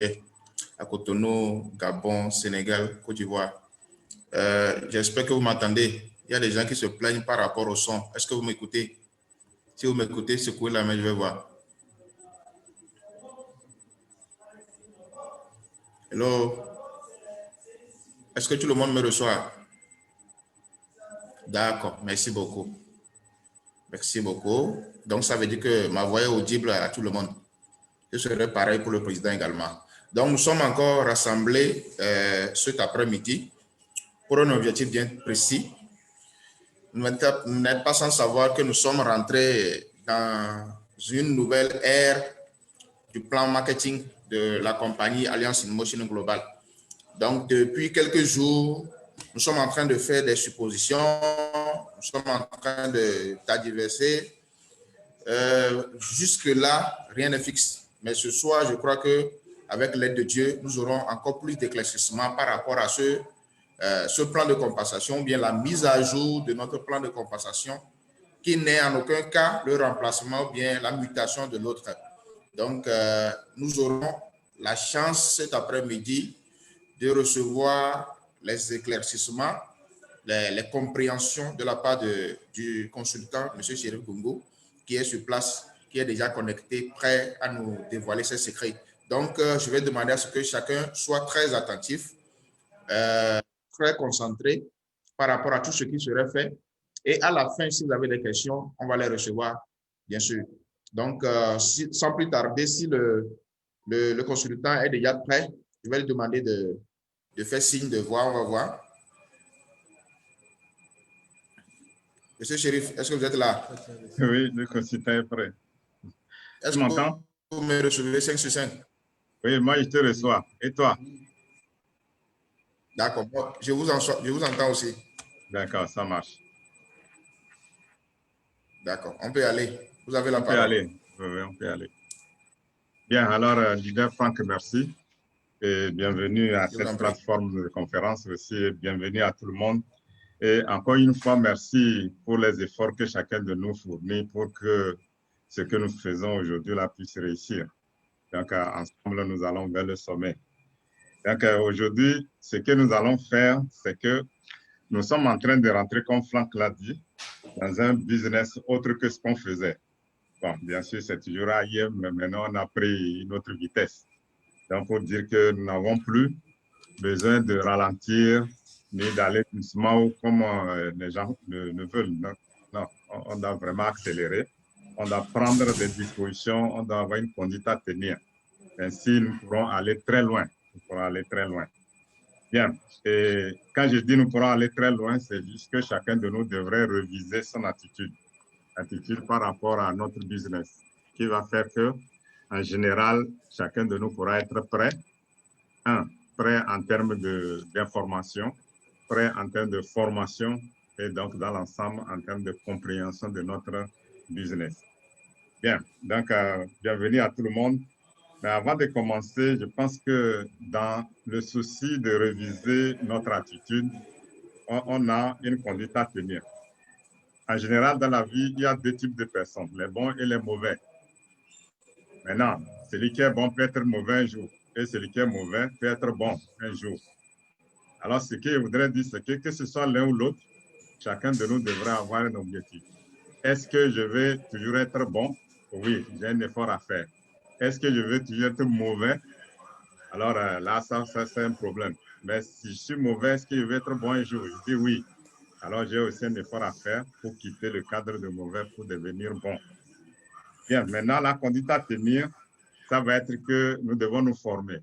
à Cotonou, Gabon, Sénégal, Côte d'Ivoire. J'espère que vous m'entendez. Il y a des gens qui se plaignent par rapport au son. Est-ce que vous m'écoutez? Si vous m'écoutez, secouez la main, je vais voir. Hello? Est-ce que tout le monde me reçoit? D'accord, merci beaucoup. Merci beaucoup. Donc, ça veut dire que ma voix est audible à tout le monde. Ce serait pareil pour le président également. Donc, nous sommes encore rassemblés cet après-midi pour un objectif bien précis. Vous n'êtes pas sans savoir que nous sommes rentrés dans une nouvelle ère du plan marketing de la compagnie Alliance InMotion Global. Donc, depuis quelques jours, nous sommes en train de faire des suppositions, nous sommes en train d'adverser. Jusque-là, rien n'est fixe. Mais ce soir, je crois qu'avec l'aide de Dieu, nous aurons encore plus d'éclaircissement par rapport à ce plan de compensation, ou bien la mise à jour de notre plan de compensation, qui n'est en aucun cas le remplacement ou bien la mutation de l'autre. Donc, nous aurons la chance cet après-midi de recevoir les éclaircissements, les compréhensions de la part du consultant, M. Chérif Gungo, qui est sur place, qui est déjà connecté, prêt à nous dévoiler ses secrets. Donc, je vais demander à ce que chacun soit très attentif, très concentré par rapport à tout ce qui serait fait. Et à la fin, si vous avez des questions, on va les recevoir, bien sûr. Donc, sans plus tarder, si le consultant est déjà prêt, je vais lui demander de faire signe de voix, on va voir. Monsieur Chérif, est-ce que vous êtes là? Oui, le consultant est prêt. Est-ce que m'entends? Vous me recevez 5 sur 5? Oui, moi je te reçois. Et toi? D'accord, je vous entends aussi. D'accord, ça marche. D'accord, on peut aller. Vous avez la On peut parole. aller. Oui, on peut aller. Bien, alors, leader Franck, merci. Et bienvenue à cette plateforme de conférence aussi. Et bienvenue à tout le monde. Et encore une fois, merci pour les efforts que chacun de nous fournit pour que ce que nous faisons aujourd'hui là puisse réussir. Donc, ensemble, nous allons vers le sommet. Donc, aujourd'hui, ce que nous allons faire, c'est que nous sommes en train de rentrer, comme Franck l'a dit, dans un business autre que ce qu'on faisait. Bon, bien sûr, c'est toujours ailleurs, mais maintenant, on a pris une autre vitesse. Donc, pour dire que nous n'avons plus besoin de ralentir ni d'aller doucement comme les gens ne veulent. Non, on doit vraiment accélérer. On doit prendre des dispositions, on doit avoir une conduite à tenir. Ainsi, nous pourrons aller très loin. Nous pourrons aller très loin. Bien. Et quand je dis nous pourrons aller très loin, c'est juste que chacun de nous devrait reviser son attitude par rapport à notre business, qui va faire que, en général, chacun de nous pourra être prêt. Prêt en termes d'information, prêt en termes de formation et donc dans l'ensemble en termes de compréhension de notre business. Bien, donc bienvenue à tout le monde. Mais avant de commencer, je pense que dans le souci de réviser notre attitude, on a une conduite à tenir. En général, dans la vie, il y a deux types de personnes, les bons et les mauvais. Maintenant, celui qui est bon peut être mauvais un jour, et celui qui est mauvais peut être bon un jour. Alors, ce que je voudrais dire, c'est que ce soit l'un ou l'autre, chacun de nous devrait avoir un objectif. Est-ce que je vais toujours être bon? Oui, j'ai un effort à faire. Est-ce que je vais toujours être mauvais? Alors là, ça c'est un problème. Mais si je suis mauvais, est-ce que je vais être bon un jour? Je dis oui. Alors, j'ai aussi un effort à faire pour quitter le cadre de mauvais pour devenir bon. Bien, maintenant, la conduite à tenir, ça va être que nous devons nous former,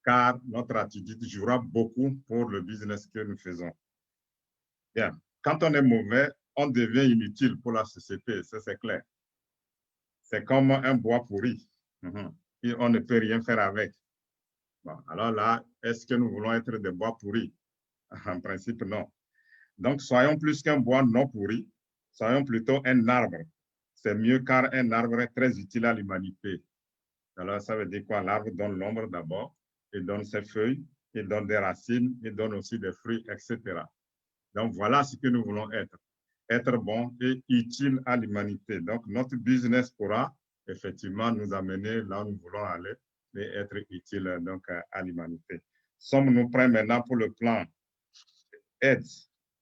car notre attitude jouera beaucoup pour le business que nous faisons. Bien, quand on est mauvais, on devient inutile pour la société, ça c'est clair. C'est comme un bois pourri. Et on ne peut rien faire avec. Bon, alors là, est-ce que nous voulons être des bois pourris? En principe, non. Donc, soyons plus qu'un bois non pourri, soyons plutôt un arbre. C'est mieux car un arbre est très utile à l'humanité. Alors, ça veut dire quoi? L'arbre donne l'ombre d'abord, il donne ses feuilles, il donne des racines, il donne aussi des fruits, etc. Donc, voilà ce que nous voulons être. Être bon et utile à l'humanité. Donc, notre business pourra effectivement nous amener là où nous voulons aller, et être utile donc à l'humanité. Sommes-nous prêts maintenant pour le plan aide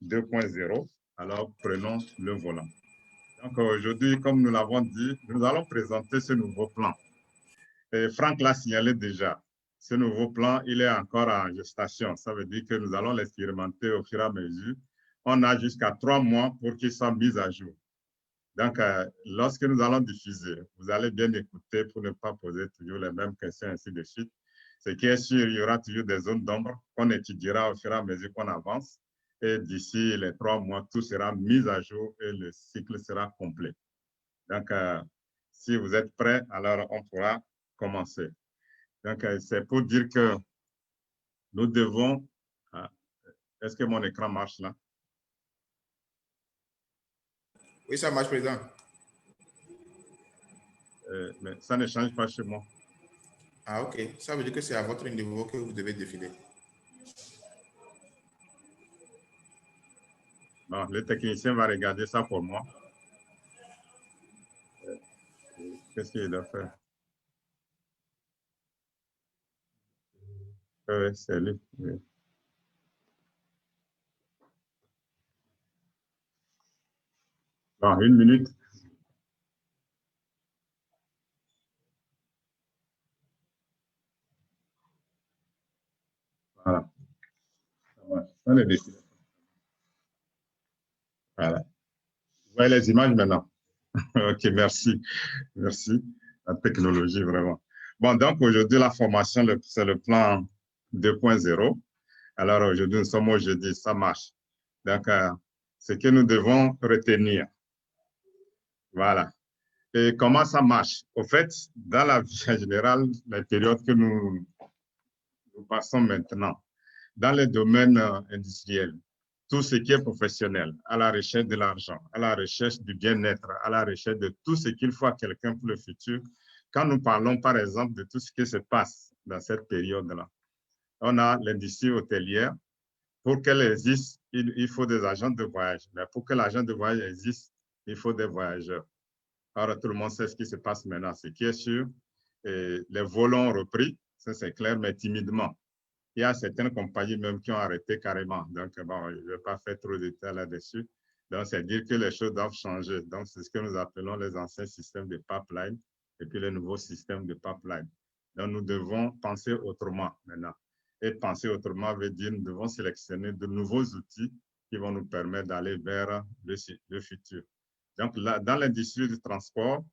2.0? Alors, prenons le volant. Donc, aujourd'hui, comme nous l'avons dit, nous allons présenter ce nouveau plan. Et Franck l'a signalé déjà. Ce nouveau plan, il est encore en gestation. Ça veut dire que nous allons l'expérimenter au fur et à mesure. On a jusqu'à 3 mois pour qu'il soit mis à jour. Donc, lorsque nous allons diffuser, vous allez bien écouter pour ne pas poser toujours les mêmes questions, ainsi de suite. Ce qui est sûr, il y aura toujours des zones d'ombre qu'on étudiera au fur et à mesure qu'on avance. Et d'ici les 3 mois, tout sera mis à jour et le cycle sera complet. Donc, si vous êtes prêts, alors on pourra commencer. Donc, c'est pour dire que nous devons... Est-ce que mon écran marche là? Oui, ça marche, président. Mais ça ne change pas chez moi. Ah, ok. Ça veut dire que c'est à votre niveau que vous devez défiler. Bon, le technicien va regarder ça pour moi. Qu'est-ce qu'il doit faire? Oui, c'est lui. Oui. Bon, 1 minute. Voilà. On est décidé. Voilà. Vous voyez les images maintenant? OK, merci. Merci. La technologie, vraiment. Bon, donc aujourd'hui, la formation, c'est le plan 2.0. Alors aujourd'hui, nous sommes au jeudi, ça marche. Donc, ce que nous devons retenir. Voilà. Et comment ça marche? Au fait, dans la vie en général, les périodes que nous passons maintenant, dans les domaines industriels, tout ce qui est professionnel, à la recherche de l'argent, à la recherche du bien-être, à la recherche de tout ce qu'il faut à quelqu'un pour le futur. Quand nous parlons, par exemple, de tout ce qui se passe dans cette période-là, on a l'industrie hôtelière. Pour qu'elle existe, il faut des agents de voyage. Mais pour que l'agent de voyage existe, il faut des voyageurs. Alors, tout le monde sait ce qui se passe maintenant. Ce qui est sûr, les vols ont repris, ça c'est clair, mais timidement. Il y a certaines compagnies même qui ont arrêté carrément. Donc, bon, je ne vais pas faire trop de détails là-dessus. Donc, c'est dire que les choses doivent changer. Donc, c'est ce que nous appelons les anciens systèmes de pipeline et puis les nouveaux systèmes de pipeline. Donc, nous devons penser autrement maintenant. Et penser autrement veut dire que nous devons sélectionner de nouveaux outils qui vont nous permettre d'aller vers le futur. Donc, là, dans l'industrie du transport,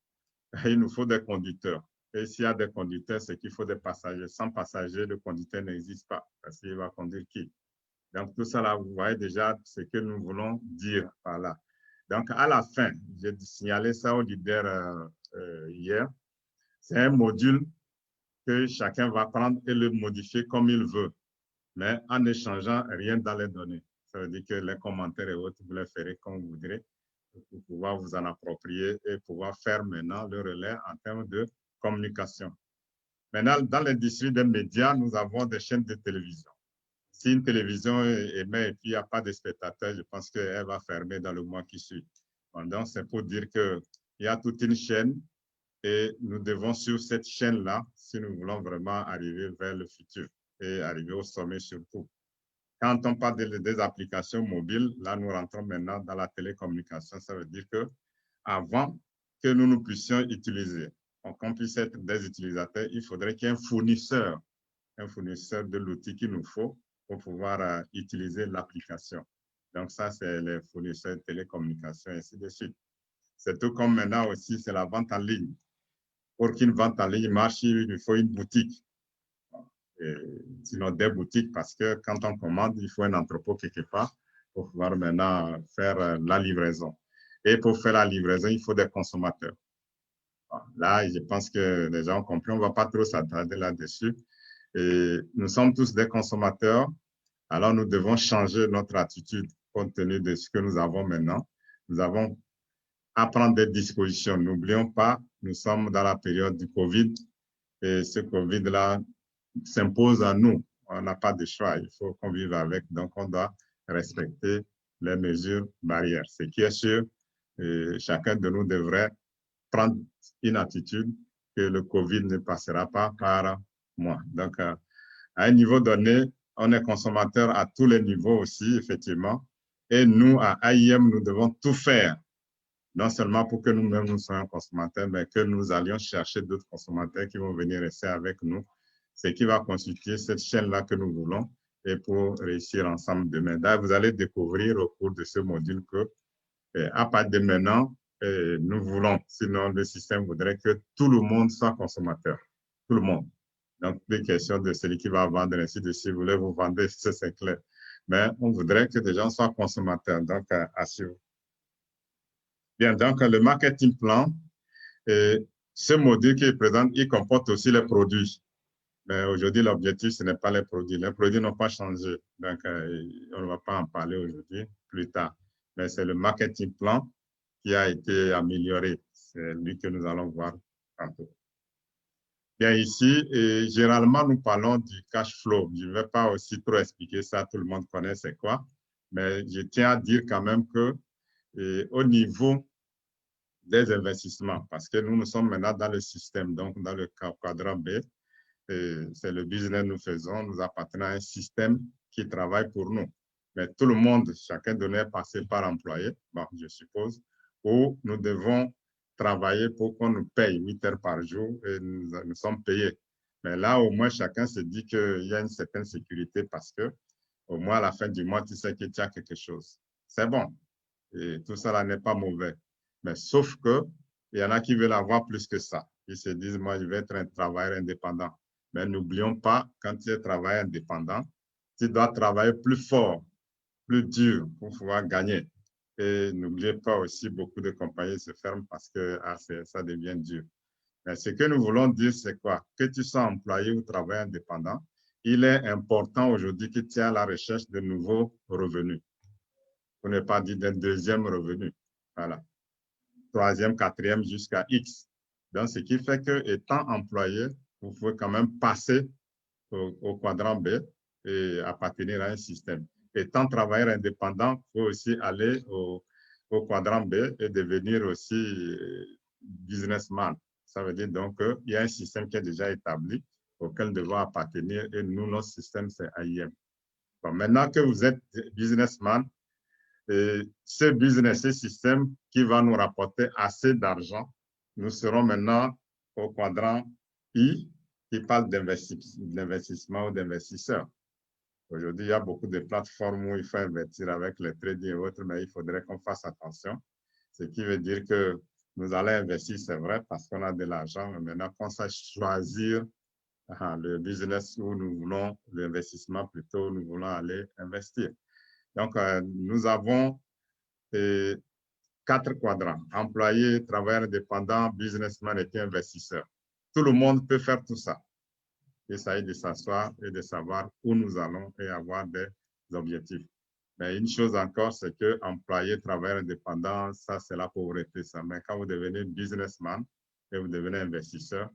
il nous faut des conducteurs. Et s'il y a des conducteurs, c'est qu'il faut des passagers. Sans passagers, le conducteur n'existe pas, parce qu'il va conduire qui? Donc, tout ça, là, vous voyez déjà ce que nous voulons dire par là. Donc, à la fin, j'ai signalé ça au leader hier, c'est un module que chacun va prendre et le modifier comme il veut, mais en n'échangeant rien dans les données. Ça veut dire que les commentaires et autres, vous les ferez comme vous voudrez pour pouvoir vous en approprier et pouvoir faire maintenant le relais en termes de communication. Maintenant, dans l'industrie des médias, nous avons des chaînes de télévision. Si une télévision émet et puis il n'y a pas de spectateurs, je pense qu'elle va fermer dans le mois qui suit. Donc, c'est pour dire qu'il y a toute une chaîne et nous devons sur cette chaîne-là, si nous voulons vraiment arriver vers le futur et arriver au sommet surtout. Quand on parle des applications mobiles, là, nous rentrons maintenant dans la télécommunication. Ça veut dire que avant que nous puissions utiliser, qu'on puisse être des utilisateurs, il faudrait qu'il y ait un fournisseur de l'outil qu'il nous faut pour pouvoir utiliser l'application. Donc, ça, c'est les fournisseurs de télécommunications, et ainsi de suite. C'est tout comme maintenant aussi, c'est la vente en ligne. Pour qu'une vente en ligne marche, il faut une boutique. Sinon des boutiques, parce que quand on commande, il faut un entrepôt quelque part pour pouvoir maintenant faire la livraison. Et pour faire la livraison, il faut des consommateurs. Là, je pense que les gens ont compris, on ne va pas trop s'attarder là-dessus. Et nous sommes tous des consommateurs, alors nous devons changer notre attitude compte tenu de ce que nous avons maintenant. Nous avons à prendre des dispositions. N'oublions pas, nous sommes dans la période du Covid et ce Covid-là s'impose à nous. On n'a pas de choix. Il faut qu'on vive avec. Donc, on doit respecter les mesures barrières. Ce qui est sûr, chacun de nous devrait prendre une attitude que le Covid ne passera pas par mois. Donc, à un niveau donné, on est consommateur à tous les niveaux aussi, effectivement. Et nous, à AIM, nous devons tout faire, non seulement pour que nous-mêmes nous soyons consommateurs, mais que nous allions chercher d'autres consommateurs qui vont venir rester avec nous. C'est qui va constituer cette chaîne-là que nous voulons et pour réussir ensemble demain. D'ailleurs, vous allez découvrir au cours de ce module que, à partir de maintenant, nous voulons, sinon le système voudrait que tout le monde soit consommateur. Tout le monde. Donc, les questions de celui qui va vendre, ainsi de suite, vous voulez vous vendre, c'est clair. Mais on voudrait que les gens soient consommateurs. Donc, assurez-vous. Bien, donc le marketing plan, ce module qui est présent, il comporte aussi les produits. Mais aujourd'hui, l'objectif, ce n'est pas les produits. Les produits n'ont pas changé. Donc, on ne va pas en parler aujourd'hui, plus tard. Mais c'est le marketing plan qui a été amélioré. C'est lui que nous allons voir tantôt. Bien, ici, généralement, nous parlons du cash flow. Je ne vais pas aussi trop expliquer ça, tout le monde connaît c'est quoi. Mais je tiens à dire quand même que au niveau des investissements, parce que nous sommes maintenant dans le système, donc dans le quadrant B, c'est le business que nous faisons, nous appartenons à un système qui travaille pour nous. Mais tout le monde, chacun de nous est passé par employé, bon, je suppose, où nous devons travailler pour qu'on nous paye 8 heures par jour et nous sommes payés. Mais là, au moins, chacun se dit qu'il y a une certaine sécurité parce que au moins, à la fin du mois, tu sais que tu as quelque chose. C'est bon. Et tout ça là n'est pas mauvais. Mais sauf que il y en a qui veulent avoir plus que ça. Ils se disent, moi, je vais être un travailleur indépendant. Mais n'oublions pas, quand tu es travailleur indépendant, tu dois travailler plus fort, plus dur pour pouvoir gagner. Et n'oubliez pas aussi, beaucoup de compagnies se ferment parce que ça devient dur. Mais ce que nous voulons dire, c'est quoi? Que tu sois employé ou travailleur indépendant, il est important aujourd'hui que tu aies à la recherche de nouveaux revenus. Pour ne pas dire d'un deuxième revenu. Voilà. Troisième, quatrième, jusqu'à X. Donc, ce qui fait que, étant employé, vous pouvez quand même passer au quadrant B et appartenir à un système. Étant travailleur indépendant, il faut aussi aller au quadrant B et devenir aussi businessman. Ça veut dire donc qu'il y a un système qui est déjà établi auquel nous devons appartenir et nous, notre système, c'est AIM. Bon, maintenant que vous êtes businessman, et ce business, ce système qui va nous rapporter assez d'argent, nous serons maintenant au quadrant I qui parle d'investissement ou d'investisseurs. Aujourd'hui, il y a beaucoup de plateformes où il faut investir avec les trading et autres, mais il faudrait qu'on fasse attention. Ce qui veut dire que nous allons investir, c'est vrai, parce qu'on a de l'argent, mais maintenant qu'on sache choisir le business où nous voulons, l'investissement plutôt, où nous voulons aller investir. Donc, nous avons 4 quadrants, employés, travailleurs indépendants, businessmen et investisseurs. Tout le monde peut faire tout ça. Il s'agit de s'asseoir et de savoir où nous allons et avoir des objectifs. Mais une chose encore, c'est que employé, travailleur indépendant, ça c'est la pauvreté. Ça. Mais quand vous devenez businessman et vous devenez investisseur,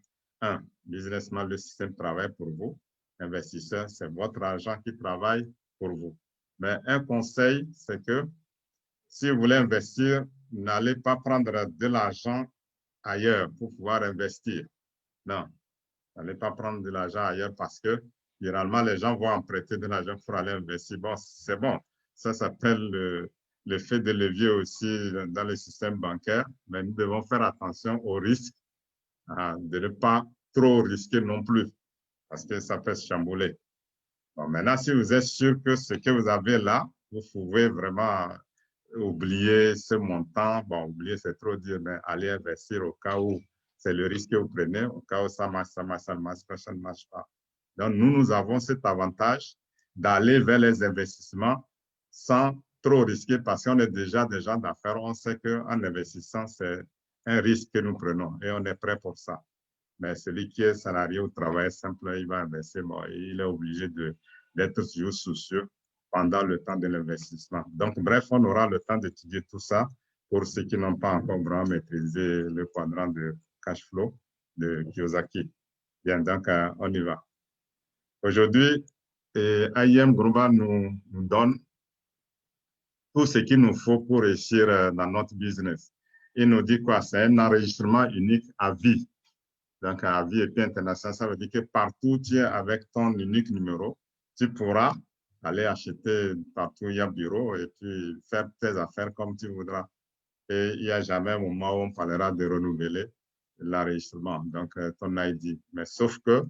businessman, le système travaille pour vous. Investisseur, c'est votre argent qui travaille pour vous. Mais un conseil, c'est que si vous voulez investir, n'allez pas prendre de l'argent ailleurs pour pouvoir investir. Non, n'allez pas prendre de l'argent ailleurs parce que généralement, les gens vont emprunter de l'argent pour aller investir. Bon, c'est bon. Ça s'appelle l'effet de levier aussi dans le système bancaire. Mais nous devons faire attention au risque de ne pas trop risquer non plus parce que ça peut se chambouler. Bon, maintenant, si vous êtes sûr que ce que vous avez là, vous pouvez vraiment oublier ce montant. Bon, oublier, c'est trop dur, mais aller investir au cas où c'est le risque que vous prenez, au cas où ça marche, ça marche, ça ne marche pas, ça ne marche pas. Donc, nous avons cet avantage d'aller vers les investissements sans trop risquer parce qu'on est déjà des gens d'affaires. On sait qu'en investissant, c'est un risque que nous prenons et on est prêt pour ça. Mais celui qui est salarié ou travaille simple, il va investir, bon, il est obligé d'être toujours soucieux pendant le temps de l'investissement. Donc, bref, on aura le temps d'étudier tout ça pour ceux qui n'ont pas encore vraiment maîtrisé le quadrant de cash flow de Kiyosaki. Bien, donc, on y va. Aujourd'hui, AIM Global nous donne tout ce qu'il nous faut pour réussir dans notre business. Il nous dit quoi? C'est un enregistrement unique à vie. Donc, à vie et puis international, ça veut dire que partout tu es avec ton unique numéro, tu pourras aller acheter partout où il y a bureau et puis faire tes affaires comme tu voudras. Et il n'y a jamais un moment où on parlera de renouveler l'enregistrement, donc ton ID. Mais sauf que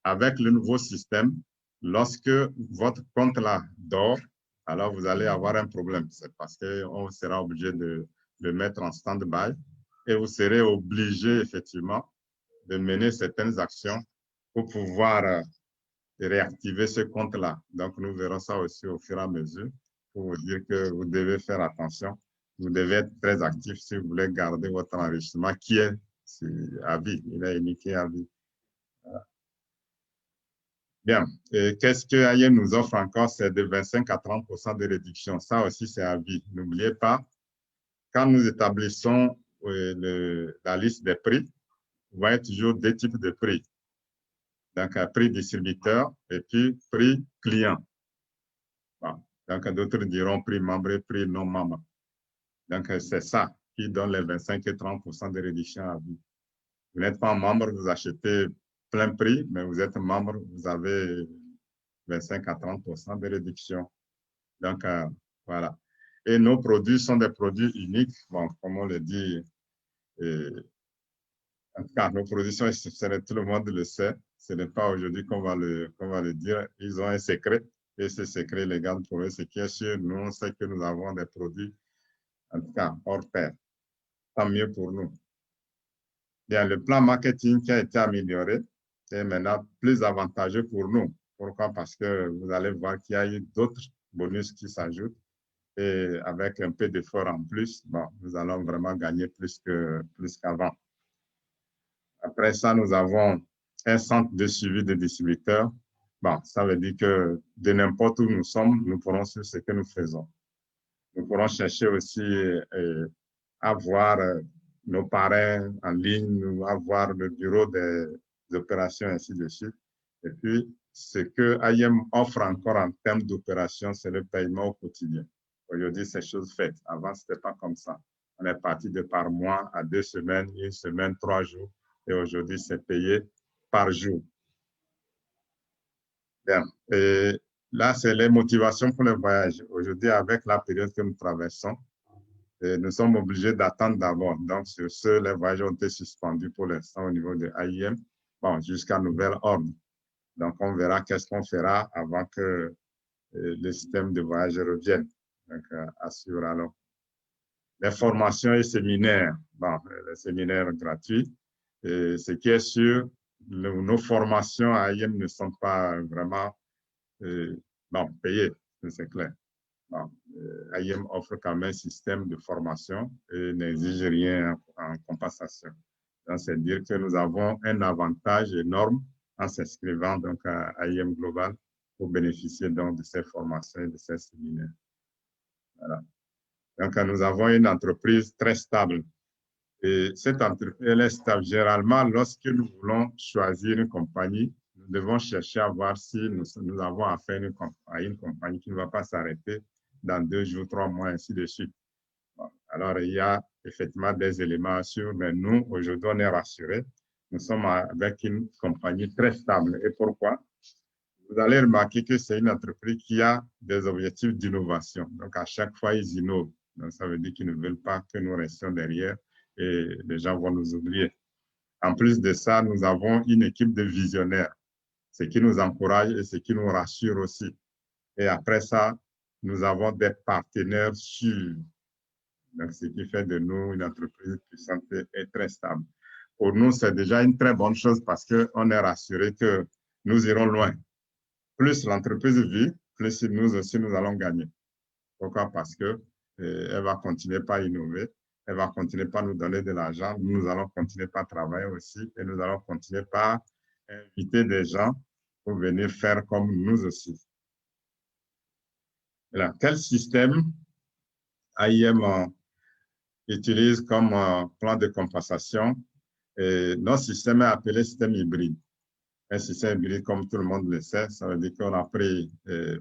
avec le nouveau système, lorsque votre compte là dort, alors vous allez avoir un problème. C'est parce qu'on sera obligé de le mettre en stand-by et vous serez obligé effectivement de mener certaines actions pour pouvoir réactiver ce compte-là. Donc, nous verrons ça aussi au fur et à mesure pour vous dire que vous devez faire attention. Vous devez être très actif si vous voulez garder votre enregistrement qui est à vie. Il est unique à vie. Voilà. Bien. Qu'est-ce que AIM nous offre encore? C'est de 25 à 30% de réduction. Ça aussi, c'est à vie. N'oubliez pas, quand nous établissons la liste des prix, vous voyez toujours deux types de prix. Donc, prix distributeur et puis prix client. Bon. Donc, d'autres diront prix membre et prix non membre. Donc, c'est ça qui donne les 25 et 30% de réduction à vie. Vous n'êtes pas membre, vous achetez plein prix, mais vous êtes membre, vous avez 25 à 30% de réduction. Donc, voilà. Et nos produits sont des produits uniques. Bon, comme on le dit, en tout cas, nos produits sont exceptionnels, tout le monde le sait. Ce n'est pas aujourd'hui qu'on va le dire. Ils ont un secret et ce secret les garde pour eux. Ce qui est sûr, nous, on sait que nous avons des produits, en tout cas, hors pair. Tant mieux pour nous. Bien, le plan marketing qui a été amélioré est maintenant plus avantageux pour nous. Pourquoi? Parce que vous allez voir qu'il y a eu d'autres bonus qui s'ajoutent et avec un peu d'effort en plus, bon, nous allons vraiment gagner plus qu'avant. Après ça, nous avons un centre de suivi des distributeurs. Bon, ça veut dire que de n'importe où nous sommes, nous pourrons suivre ce que nous faisons. Nous pourrons chercher aussi à voir nos parrains en ligne, à voir le bureau des opérations, ainsi de suite. Et puis, ce que AIM offre encore en termes d'opérations, c'est le paiement au quotidien. Aujourd'hui, c'est chose faite. Avant, ce n'était pas comme ça. On est parti de par mois à 2 semaines, 1 semaine, 3 jours. Et aujourd'hui, c'est payé par jour. Bien. Et là, c'est les motivations pour le voyage. Aujourd'hui, avec la période que nous traversons, nous sommes obligés d'attendre d'abord. Donc, sur ce, les voyages ont été suspendus pour l'instant au niveau de AIM, bon, jusqu'à nouvel ordre. Donc, on verra qu'est-ce qu'on fera avant que le système de voyage revienne. Donc, à suivre alors. Les formations et séminaires, bon, les séminaires gratuits. Et ce qui est sûr, nos formations à AIM ne sont pas vraiment bon, payées, c'est clair. Bon, AIM offre quand même un système de formation et n'exige rien en compensation. Donc, c'est dire que nous avons un avantage énorme en s'inscrivant donc à AIM Global pour bénéficier donc de ces formations et de ces séminaires. Voilà. Donc, nous avons une entreprise très stable. Et cette entreprise, elle est stable. Généralement, lorsque nous voulons choisir une compagnie, nous devons chercher à voir si nous avons affaire à une compagnie qui ne va pas s'arrêter dans 2 jours, 3 mois, ainsi de suite. Bon, alors, il y a effectivement des éléments à suivre, mais nous, aujourd'hui, on est rassurés. Nous sommes avec une compagnie très stable. Et pourquoi? Vous allez remarquer que c'est une entreprise qui a des objectifs d'innovation. Donc, à chaque fois, ils innovent. Donc, ça veut dire qu'ils ne veulent pas que nous restions derrière et les gens vont nous oublier. En plus de ça, nous avons une équipe de visionnaires, ce qui nous encourage et ce qui nous rassure aussi. Et après ça, nous avons des partenaires sûrs. Donc, ce qui fait de nous une entreprise puissante et très stable. Pour nous, c'est déjà une très bonne chose parce qu'on est rassuré que nous irons loin. Plus l'entreprise vit, plus nous aussi, nous allons gagner. Pourquoi? Parce qu'elle va continuer par innover, elle va continuer par nous donner de l'argent, nous allons continuer par travailler aussi et nous allons continuer par inviter des gens pour venir faire comme nous aussi. Alors, quel système AIM utilise comme plan de compensation? Notre système est appelé système hybride. Un système hybride, comme tout le monde le sait, ça veut dire qu'on a pris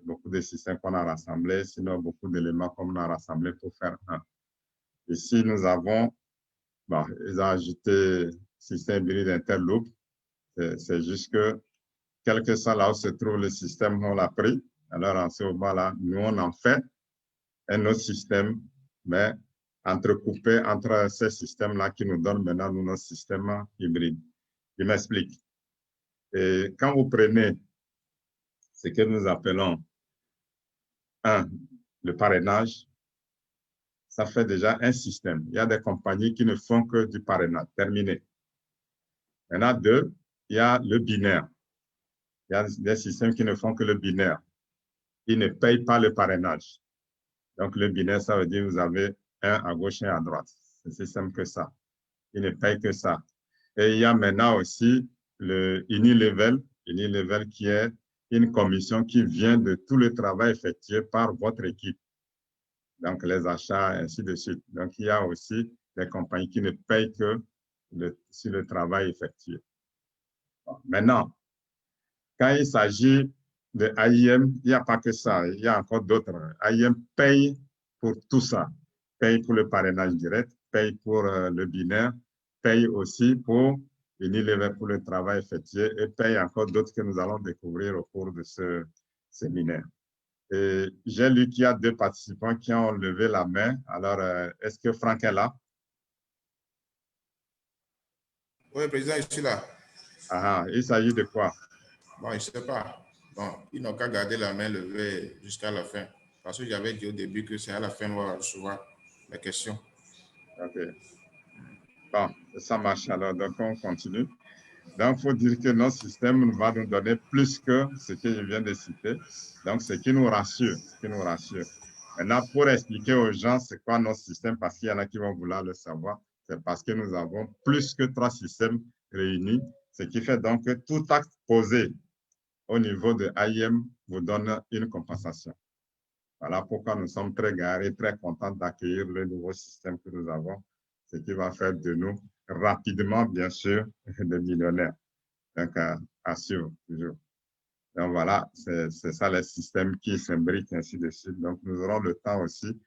beaucoup de systèmes qu'on a rassemblés, sinon beaucoup d'éléments qu'on a rassemblés pour faire un. Ici, nous avons, bon, ils ont ajouté système hybride Interloop. C'est juste que, quel que soit là où se trouve le système, on l'a pris. Alors, en ce moment-là, nous, on en fait un autre système, mais entrecoupé entre ces systèmes-là qui nous donnent maintenant nos systèmes hybrides. Je m'explique. Et quand vous prenez ce que nous appelons le parrainage, ça fait déjà un système. Il y a des compagnies qui ne font que du parrainage, terminé. Maintenant, 2, il y a le binaire. Il y a des systèmes qui ne font que le binaire. Ils ne payent pas le parrainage. Donc, le binaire, ça veut dire que vous avez un à gauche et à droite. C'est aussi simple que ça. Ils ne payent que ça. Et il y a maintenant aussi le Unilevel qui est une commission qui vient de tout le travail effectué par votre équipe. Donc, les achats, ainsi de suite. Donc, il y a aussi des compagnies qui ne payent que sur le travail effectué. Bon, maintenant, quand il s'agit de AIM, il n'y a pas que ça, il y a encore d'autres. AIM paye pour tout ça. Paye pour le parrainage direct, paye pour le binaire, paye aussi pour Unilever pour le travail effectué et paye encore d'autres que nous allons découvrir au cours de ce séminaire. J'ai lu qu'il y a 2 participants qui ont levé la main. Alors, est-ce que Franck est là? Oui, président, je suis là. Ah, il s'agit de quoi? Bon, je ne sais pas. Bon, ils n'ont qu'à garder la main levée jusqu'à la fin. Parce que j'avais dit au début que c'est à la fin qu'on va recevoir les questions. OK. Bon, ça marche alors. Donc, on continue. Donc, il faut dire que notre système va nous donner plus que ce que je viens de citer. Donc, ce qui nous rassure, Maintenant, pour expliquer aux gens c'est quoi notre système, parce qu'il y en a qui vont vouloir le savoir, c'est parce que nous avons plus que 3 systèmes réunis, ce qui fait donc que tout acte posé au niveau de AIM vous donne une compensation. Voilà pourquoi nous sommes très garés, très contents d'accueillir le nouveau système que nous avons, ce qui va faire de nous rapidement, bien sûr, des millionnaires. Donc, à suivre toujours. Donc, voilà, c'est ça les systèmes qui s'imbriquent, ainsi de suite. Donc, nous aurons le temps aussi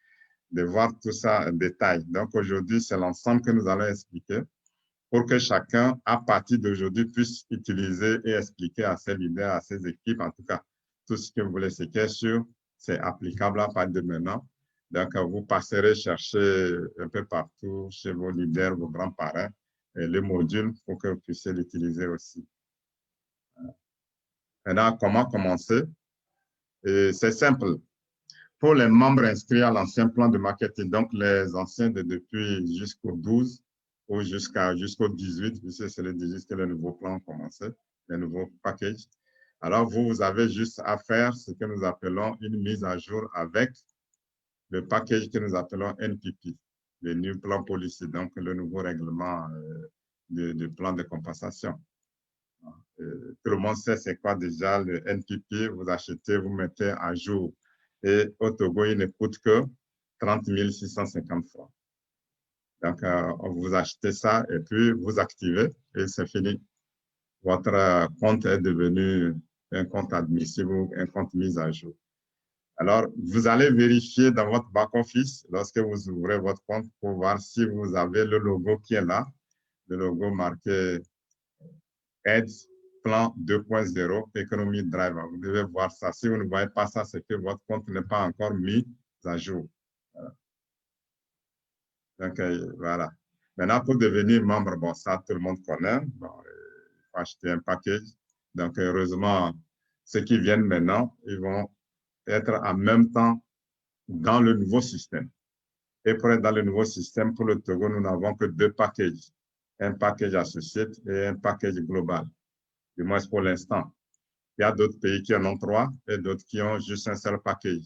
de voir tout ça en détail. Donc, aujourd'hui, c'est l'ensemble que nous allons expliquer pour que chacun, à partir d'aujourd'hui, puisse utiliser et expliquer à ses leaders, à ses équipes, en tout cas, tout ce que vous voulez. Ce qui est sûr, c'est applicable à partir de maintenant. Donc, vous passerez chercher un peu partout chez vos leaders, vos grands parrains, le module pour que vous puissiez l'utiliser aussi. Maintenant, comment commencer? C'est simple. Pour les membres inscrits à l'ancien plan de marketing, donc les anciens de depuis jusqu'au 12 ou jusqu'au 18, puisque c'est le 18 que le nouveau plan a commencé, le nouveau package. Alors, vous avez juste à faire ce que nous appelons une mise à jour avec le package que nous appelons NPP, le New Plan Policy, donc le nouveau règlement de plan de compensation. Tout le monde sait c'est quoi déjà le NPP, vous achetez, vous mettez à jour. Et au Togo, il ne coûte que 30 650 francs. Donc, vous achetez ça et puis vous activez et c'est fini. Votre compte est devenu un compte admissible ou un compte mis à jour. Alors, vous allez vérifier dans votre back-office lorsque vous ouvrez votre compte pour voir si vous avez le logo qui est là, le logo marqué Ads Plan 2.0 Economy Driver. Vous devez voir ça. Si vous ne voyez pas ça, c'est que votre compte n'est pas encore mis à jour. Voilà. Donc, voilà. Maintenant, pour devenir membre, bon, ça, tout le monde connaît. Bon, il faut acheter un package. Donc, heureusement, ceux qui viennent maintenant, ils vont être en même temps dans le nouveau système. Et pour être dans le nouveau système, pour le Togo, nous n'avons que 2 packages. Un package associate et un package global. Du moins pour l'instant. Il y a d'autres pays qui en ont 3 et d'autres qui ont juste un seul package.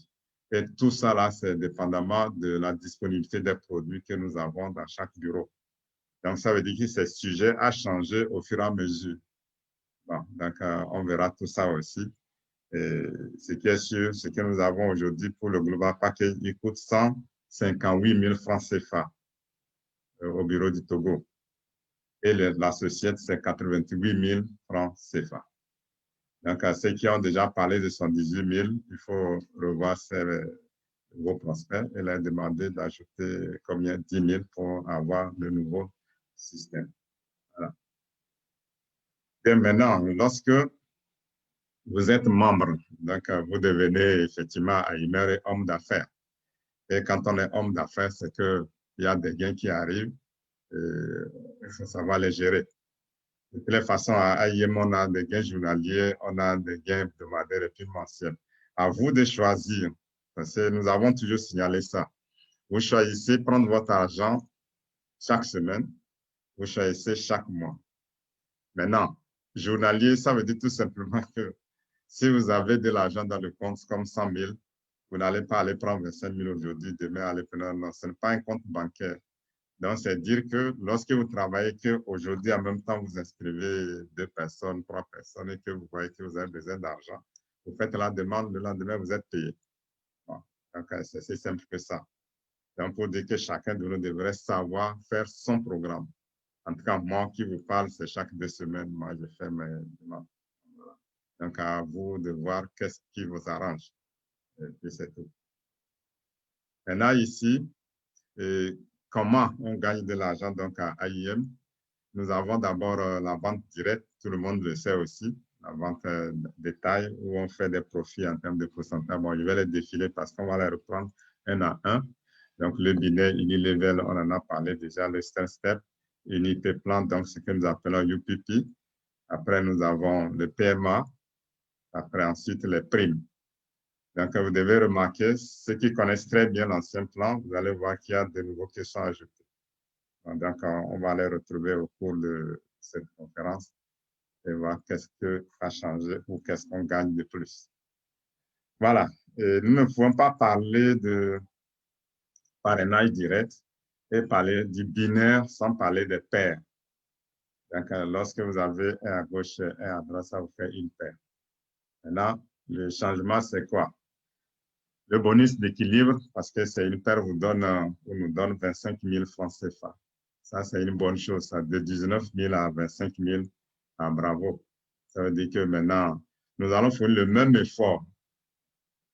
Et tout ça, là, c'est dépendamment de la disponibilité des produits que nous avons dans chaque bureau. Donc, ça veut dire que c'est sujet à changer au fur et à mesure. Bon, donc, on verra tout ça aussi. Et ce qui est sûr, ce que nous avons aujourd'hui pour le Global Package, il coûte 158 000 francs CFA au bureau du Togo. Et l'associate, c'est 88 000 francs CFA. Donc, à ceux qui ont déjà parlé de 118 000, il faut revoir vos prospects et leur demander d'ajouter combien? 10 000 pour avoir le nouveau système. Voilà. Et maintenant, lorsque vous êtes membre, donc vous devenez effectivement AIMER et homme d'affaires. Et quand on est homme d'affaires, c'est qu'il y a des gains qui arrivent et il faut savoir les gérer. De toutes les façons, à AIM, on a des gains journaliers, on a des gains hebdomadaires et puis mensuels. À vous de choisir, parce que nous avons toujours signalé ça. Vous choisissez prendre votre argent chaque semaine, vous choisissez chaque mois. Maintenant, journalier, ça veut dire tout simplement que si vous avez de l'argent dans le compte comme 100 000, vous n'allez pas aller prendre 25 000 aujourd'hui, demain aller prendre. Non, ce n'est pas un compte bancaire. Donc, c'est dire que lorsque vous travaillez, qu'aujourd'hui, en même temps, vous inscrivez 2 personnes, 3 personnes et que vous voyez que vous avez besoin d'argent, vous faites la demande, le lendemain, vous êtes payé. Bon. Donc, c'est aussi simple que ça. Donc, pour dire que chacun de nous devrait savoir faire son programme. En tout cas, moi qui vous parle, c'est chaque 2 semaines, moi, je fais mes demandes. Voilà. Donc, à vous de voir qu'est-ce qui vous arrange. Et puis, c'est tout. Maintenant, ici, comment on gagne de l'argent donc à AIM? Nous avons d'abord la vente directe, tout le monde le sait aussi, la vente détail où on fait des profits en termes de pourcentage. Bon, je vais les défiler parce qu'on va les reprendre un à un. Donc, le binet Unilevel, on en a parlé déjà, le step, unité plan, donc ce que nous appelons UPP. Après, nous avons le PMA. Après, ensuite, les primes. Donc, vous devez remarquer, ceux qui connaissent très bien l'ancien plan, vous allez voir qu'il y a de nouveaux qui sont ajoutés. Donc, on va les retrouver au cours de cette conférence et voir qu'est-ce que a changé ou qu'est-ce qu'on gagne de plus. Voilà. Et nous ne pouvons pas parler de parrainage direct et parler du binaire sans parler des paires. Donc, lorsque vous avez un à gauche et un à droite, ça vous fait une paire. Maintenant, le changement, c'est quoi? Le bonus d'équilibre, parce que c'est une paire, nous donne 25 000 francs CFA. Ça, c'est une bonne chose. Ça, de 19 000 à 25 000, ah, bravo. Ça veut dire que maintenant, nous allons faire le même effort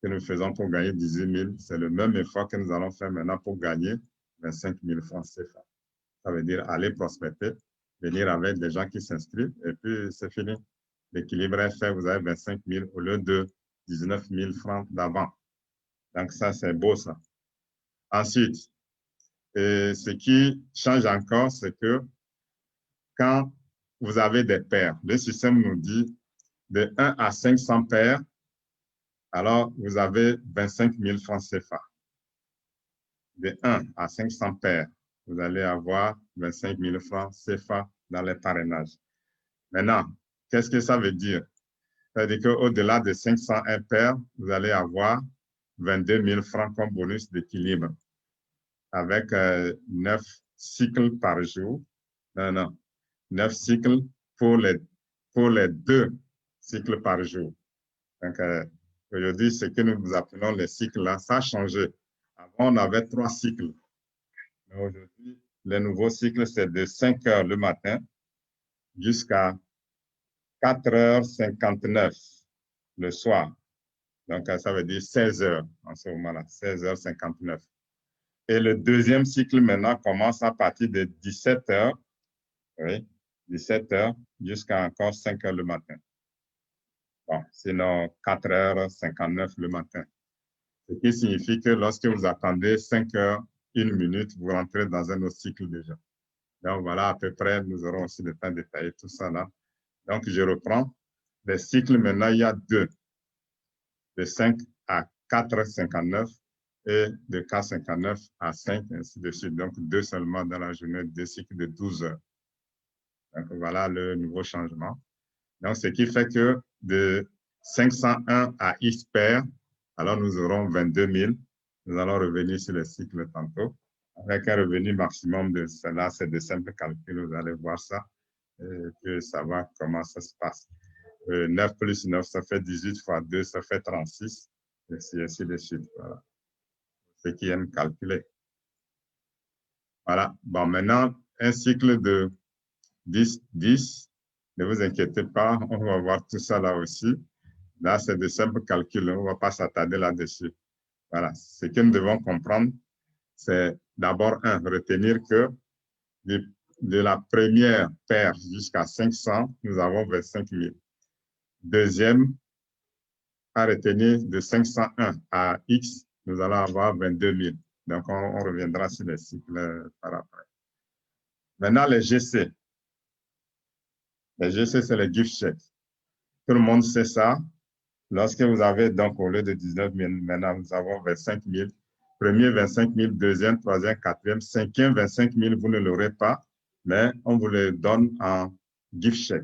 que nous faisons pour gagner 18 000. C'est le même effort que nous allons faire maintenant pour gagner 25 000 francs CFA. Ça veut dire aller prospecter, venir avec des gens qui s'inscrivent, et puis c'est fini. L'équilibre est fait, vous avez 25 000 au lieu de 19 000 francs d'avant. Donc, ça, c'est beau, ça. Ensuite, ce qui change encore, c'est que quand vous avez des paires, le système nous dit de 1 à 500 paires, alors vous avez 25 000 francs CFA. De 1 à 500 paires, vous allez avoir 25 000 francs CFA dans les parrainages. Maintenant, qu'est-ce que ça veut dire? Ça veut dire qu'au-delà de 501 paires, vous allez avoir 22 000 francs comme bonus d'équilibre avec 9 cycles par jour. Non, 9 cycles pour les 2 cycles par jour. Donc, aujourd'hui, ce que nous appelons les cycles, là, ça a changé. Avant, on avait 3 cycles. Mais aujourd'hui, les nouveaux cycles, c'est de 5 heures le matin jusqu'à 4h59 le soir. Donc, ça veut dire 16 heures en ce moment-là, 16h59. Et le deuxième cycle maintenant commence à partir de 17 heures, oui, 17 heures jusqu'à encore 5 heures le matin. Bon, sinon 4h59 le matin. Ce qui signifie que lorsque vous attendez 5 heures, 1 minute, vous rentrez dans un autre cycle déjà. Donc voilà, à peu près, nous aurons aussi le temps de détailler tout ça là. Donc je reprends. Les cycles, maintenant, il y a 2. De 5 à 4h59 et de 4h59 à 5, ainsi de suite. Donc 2 seulement dans la journée, 2 cycles de 12 heures. Donc voilà le nouveau changement. Donc ce qui fait que de 501 à X paires, alors nous aurons 22 000. Nous allons revenir sur le cycle tantôt. Avec un revenu maximum de cela, c'est de simples calculs, vous allez voir ça, et puis savoir comment ça se passe. 9 plus 9, ça fait 18 fois 2, ça fait 36, et ainsi de suite. Voilà. Ceux qui aiment calculer. Voilà. Bon, maintenant, un cycle de 10, 10. Ne vous inquiétez pas, on va voir tout ça là aussi. Là, c'est de simples calculs, on ne va pas s'attarder là-dessus. Voilà. Ce que nous devons comprendre, c'est d'abord, retenir que de la première paire jusqu'à 500, nous avons 25 000. Deuxième, à retenir de 501 à X, nous allons avoir 22 000. Donc, on reviendra sur les cycles par après. Maintenant, les GC. Les GC, c'est les gift checks. Tout le monde sait ça. Lorsque vous avez, donc, au lieu de 19 000, maintenant, nous avons 25 000. Premier, 25 000. Deuxième, troisième, quatrième. Cinquième, 25 000, vous ne l'aurez pas, mais on vous le donne en gift check.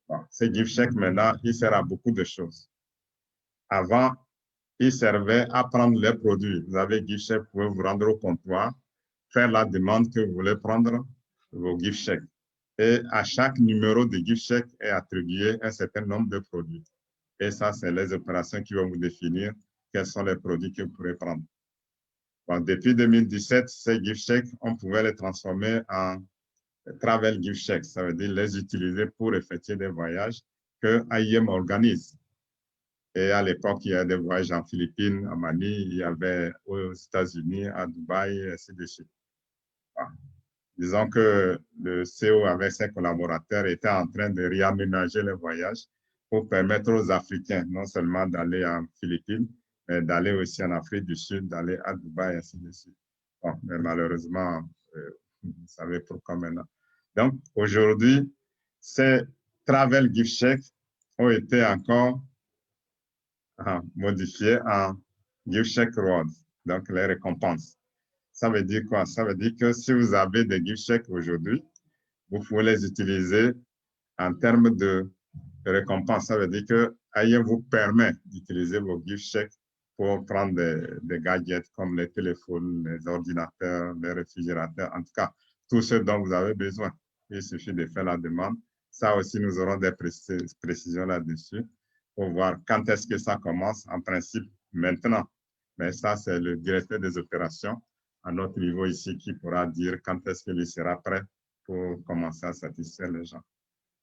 Bon, ces gift checks, maintenant, ils servent à beaucoup de choses. Avant, ils servaient à prendre les produits. Vous avez gift check, vous pouvez vous rendre au comptoir, faire la demande que vous voulez prendre vos gift checks. Et à chaque numéro de gift check est attribué un certain nombre de produits. Et ça, c'est les opérations qui vont vous définir quels sont les produits que vous pourrez prendre. Bon, depuis 2017, ces gift checks, on pouvait les transformer en travel gift checks. Ça veut dire les utiliser pour effectuer des voyages que AIM organise. Et à l'époque, il y a des voyages en Philippines, à Manille, il y avait aux États-Unis, à Dubaï, et ainsi de suite. Voilà. Disons que le CEO avec ses collaborateurs était en train de réaménager les voyages pour permettre aux Africains non seulement d'aller en Philippines, mais d'aller aussi en Afrique du Sud, d'aller à Dubaï, et ainsi de suite. Bon, mais malheureusement, vous savez pourquoi maintenant. Donc, aujourd'hui, ces travel gift checks ont été encore modifiés en gift check rewards, donc les récompenses. Ça veut dire quoi? Ça veut dire que si vous avez des gift checks aujourd'hui, vous pouvez les utiliser en termes de récompense. Ça veut dire que AIM vous permet d'utiliser vos gift checks pour prendre des gadgets comme les téléphones, les ordinateurs, les réfrigérateurs, en tout cas, tout ce dont vous avez besoin. Il suffit de faire la demande. Ça aussi, nous aurons des précisions là-dessus pour voir quand est-ce que ça commence. En principe, maintenant. Mais ça, c'est le directeur des opérations à notre niveau ici qui pourra dire quand est-ce qu'il sera prêt pour commencer à satisfaire les gens.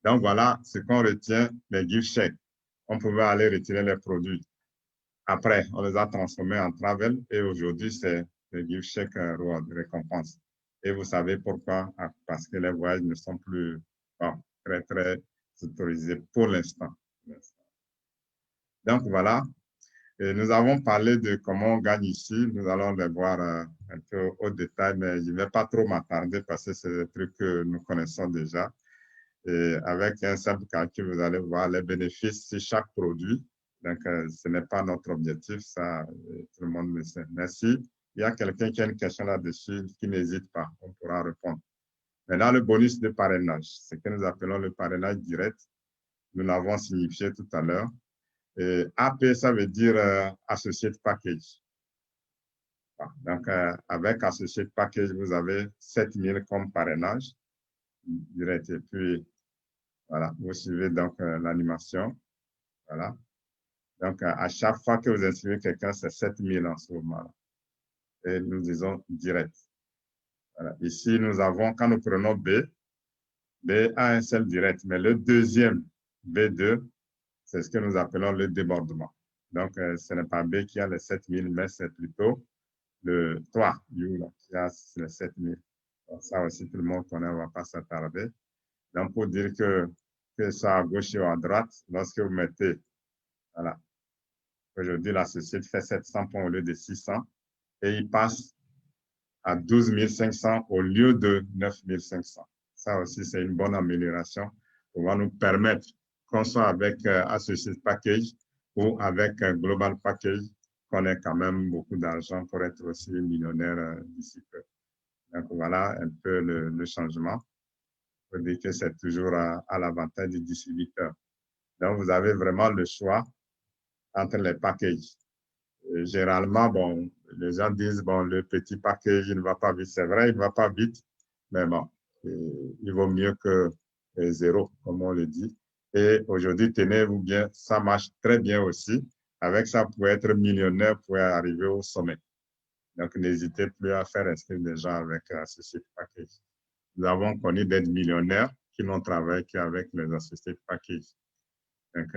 Donc voilà ce qu'on retient, les gift checks. On pouvait aller retirer les produits. Après, on les a transformés en travel et aujourd'hui, c'est les gift checks reward, récompense. Et vous savez pourquoi? Parce que les voyages ne sont plus très autorisés pour l'instant. Donc voilà. Et nous avons parlé de comment on gagne ici. Nous allons les voir un peu au détail, mais je ne vais pas trop m'attarder parce que c'est des trucs que nous connaissons déjà. Et avec un simple calcul, vous allez voir les bénéfices sur chaque produit. Donc, ce n'est pas notre objectif, ça, tout le monde le sait. Mais si il y a quelqu'un qui a une question là-dessus, qui n'hésite pas, on pourra répondre. Maintenant, le bonus de parrainage, ce que nous appelons le parrainage direct, nous l'avons signifié tout à l'heure. AP, ça veut dire Associate Package. Donc, avec Associate Package, vous avez 7 000 comme parrainage direct. Et puis, voilà, vous suivez donc l'animation. Voilà. Donc, à chaque fois que vous inscrivez quelqu'un, c'est 7 000 en ce moment-là. Et nous disons direct. Voilà. Ici, nous avons, quand nous prenons B, B a un seul direct, mais le deuxième, B2, c'est ce que nous appelons le débordement. Donc, ce n'est pas B qui a les 7 000, mais c'est plutôt le 3, qui a les 7 000. Donc, ça aussi, tout le monde connaît, on ne va pas s'attarder. Donc, pour dire que ça à gauche ou à droite, lorsque vous mettez, voilà, aujourd'hui, la société fait 700 points au lieu de 600 et il passe à 12 500 au lieu de 9 500. Ça aussi, c'est une bonne amélioration pour nous permettre qu'on soit avec Associate Package ou avec Global Package, qu'on ait quand même beaucoup d'argent pour être aussi millionnaire d'ici peu. Donc voilà un peu le changement. On peut dire que c'est toujours à l'avantage du distributeur. Donc vous avez vraiment le choix entre les packages. Et généralement, bon, les gens disent, bon, le petit package, il ne va pas vite. C'est vrai, il ne va pas vite, mais bon, il vaut mieux que zéro, comme on le dit. Et aujourd'hui, tenez-vous bien, ça marche très bien aussi. Avec ça, vous pouvez être millionnaire, vous pouvez arriver au sommet. Donc, n'hésitez plus à faire inscrire des gens avec Associate Package. Nous avons connu d'être millionnaires qui n'ont travaillé qu'avec les Associate Package. Donc,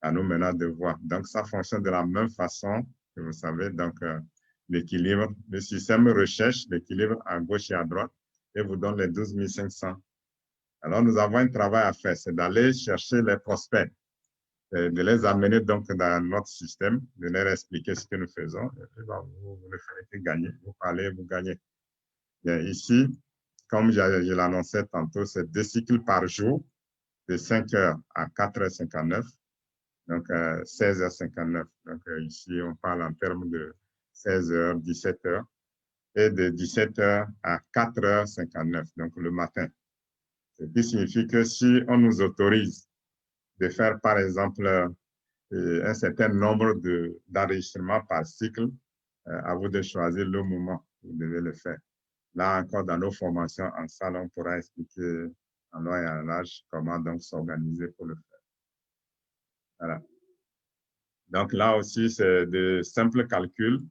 à nous maintenant de voir. Donc, ça fonctionne de la même façon que vous savez. Donc, l'équilibre, le système recherche l'équilibre à gauche et à droite. et vous donne les 12 500. Alors, nous avons un travail à faire, c'est d'aller chercher les prospects, de les amener donc dans notre système, de leur expliquer ce que nous faisons. Et puis, vous ne ferez que gagner. Vous parlez, vous gagnez. Bien, ici, comme je l'annonçais tantôt, c'est 2 cycles par jour, de 5h à 4h59, donc 16h59. Donc ici, on parle en termes de 16h, 17h, et de 17h à 4h59, donc le matin. Ce qui signifie que si on nous autorise de faire, par exemple, un certain nombre d'enregistrements par cycle, à vous de choisir le moment où vous devez le faire. Là encore, dans nos formations en salle, on pourra expliquer en long et en large comment donc s'organiser pour le faire. Voilà. Donc là aussi, c'est de simples calculs.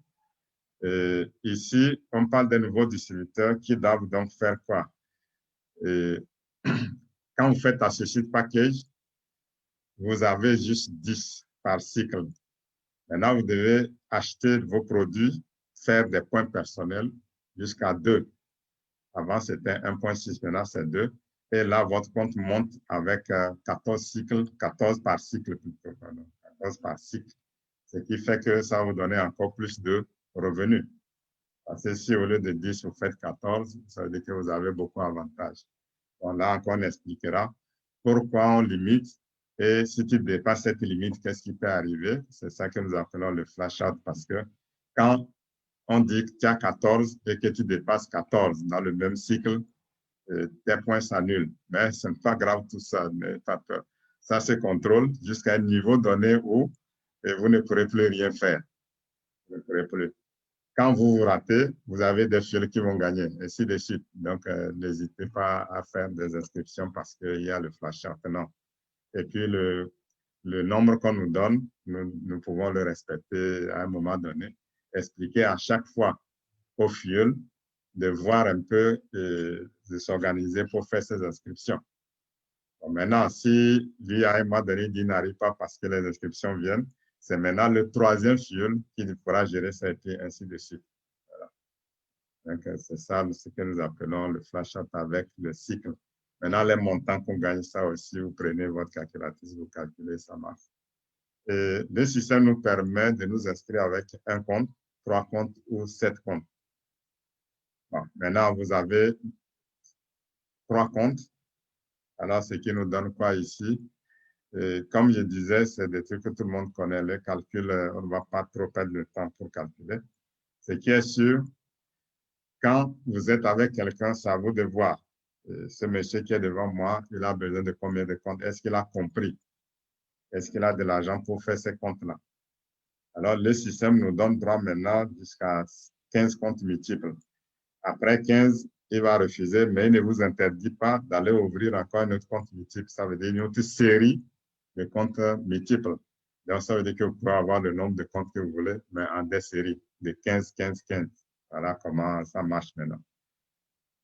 Et ici, on parle des nouveaux distributeurs qui doivent donc faire quoi? Et quand vous faites Associate Package, vous avez juste 10 par cycle. Maintenant, vous devez acheter vos produits, faire des points personnels jusqu'à 2. Avant, c'était 1.6, maintenant c'est 2. Et là, votre compte monte avec 14 cycles, 14 par cycle plutôt, pardon, 14 par cycle. Ce qui fait que ça va vous donner encore plus de revenus. Parce que si au lieu de 10, vous faites 14, ça veut dire que vous avez beaucoup d'avantages. Donc là encore, on expliquera pourquoi on limite. Et si tu dépasses cette limite, qu'est-ce qui peut arriver? C'est ça que nous appelons le flash out, parce que quand on dit que tu as 14 et que tu dépasses 14 dans le même cycle, tes points s'annulent. Mais ce n'est pas grave tout ça, mais pas peur. Ça se contrôle jusqu'à un niveau donné où vous ne pourrez plus rien faire. Vous ne pourrez plus. Quand vous vous ratez, vous avez des fioles qui vont gagner, ainsi de suite. Donc, n'hésitez pas à faire des inscriptions parce qu'il y a le flash out. Non. Et puis, le nombre qu'on nous donne, nous pouvons le respecter à un moment donné. Expliquer à chaque fois aux fioles de voir un peu et de s'organiser pour faire ces inscriptions. Bon, maintenant, si lui, à un moment donné, il n'arrive pas parce que les inscriptions viennent, c'est maintenant le 3e fiole qui pourra gérer ça et puis ainsi de suite. Voilà. Donc, c'est ça ce que nous appelons le flash out avec le cycle. Maintenant, les montants qu'on gagne, ça aussi, vous prenez votre calculatrice, vous calculez, ça marche. Et le système nous permet de nous inscrire avec un compte, 3 comptes ou 7 comptes. Bon, maintenant, vous avez 3 comptes. Alors, ce qui nous donne quoi ici? Et comme je disais, c'est des trucs que tout le monde connaît. Les calculs, on ne va pas trop perdre le temps pour calculer. Ce qui est sûr, quand vous êtes avec quelqu'un, c'est à vous de voir. Ce monsieur qui est devant moi, il a besoin de combien de comptes? Est-ce qu'il a compris? Est-ce qu'il a de l'argent pour faire ces comptes-là? Alors, le système nous donne droit maintenant jusqu'à 15 comptes multiples. Après 15, il va refuser, mais il ne vous interdit pas d'aller ouvrir encore un autre compte multiple. Ça veut dire une autre série de comptes multiples. Donc, ça veut dire que vous pouvez avoir le nombre de comptes que vous voulez, mais en des séries de 15, 15, 15. Voilà comment ça marche maintenant.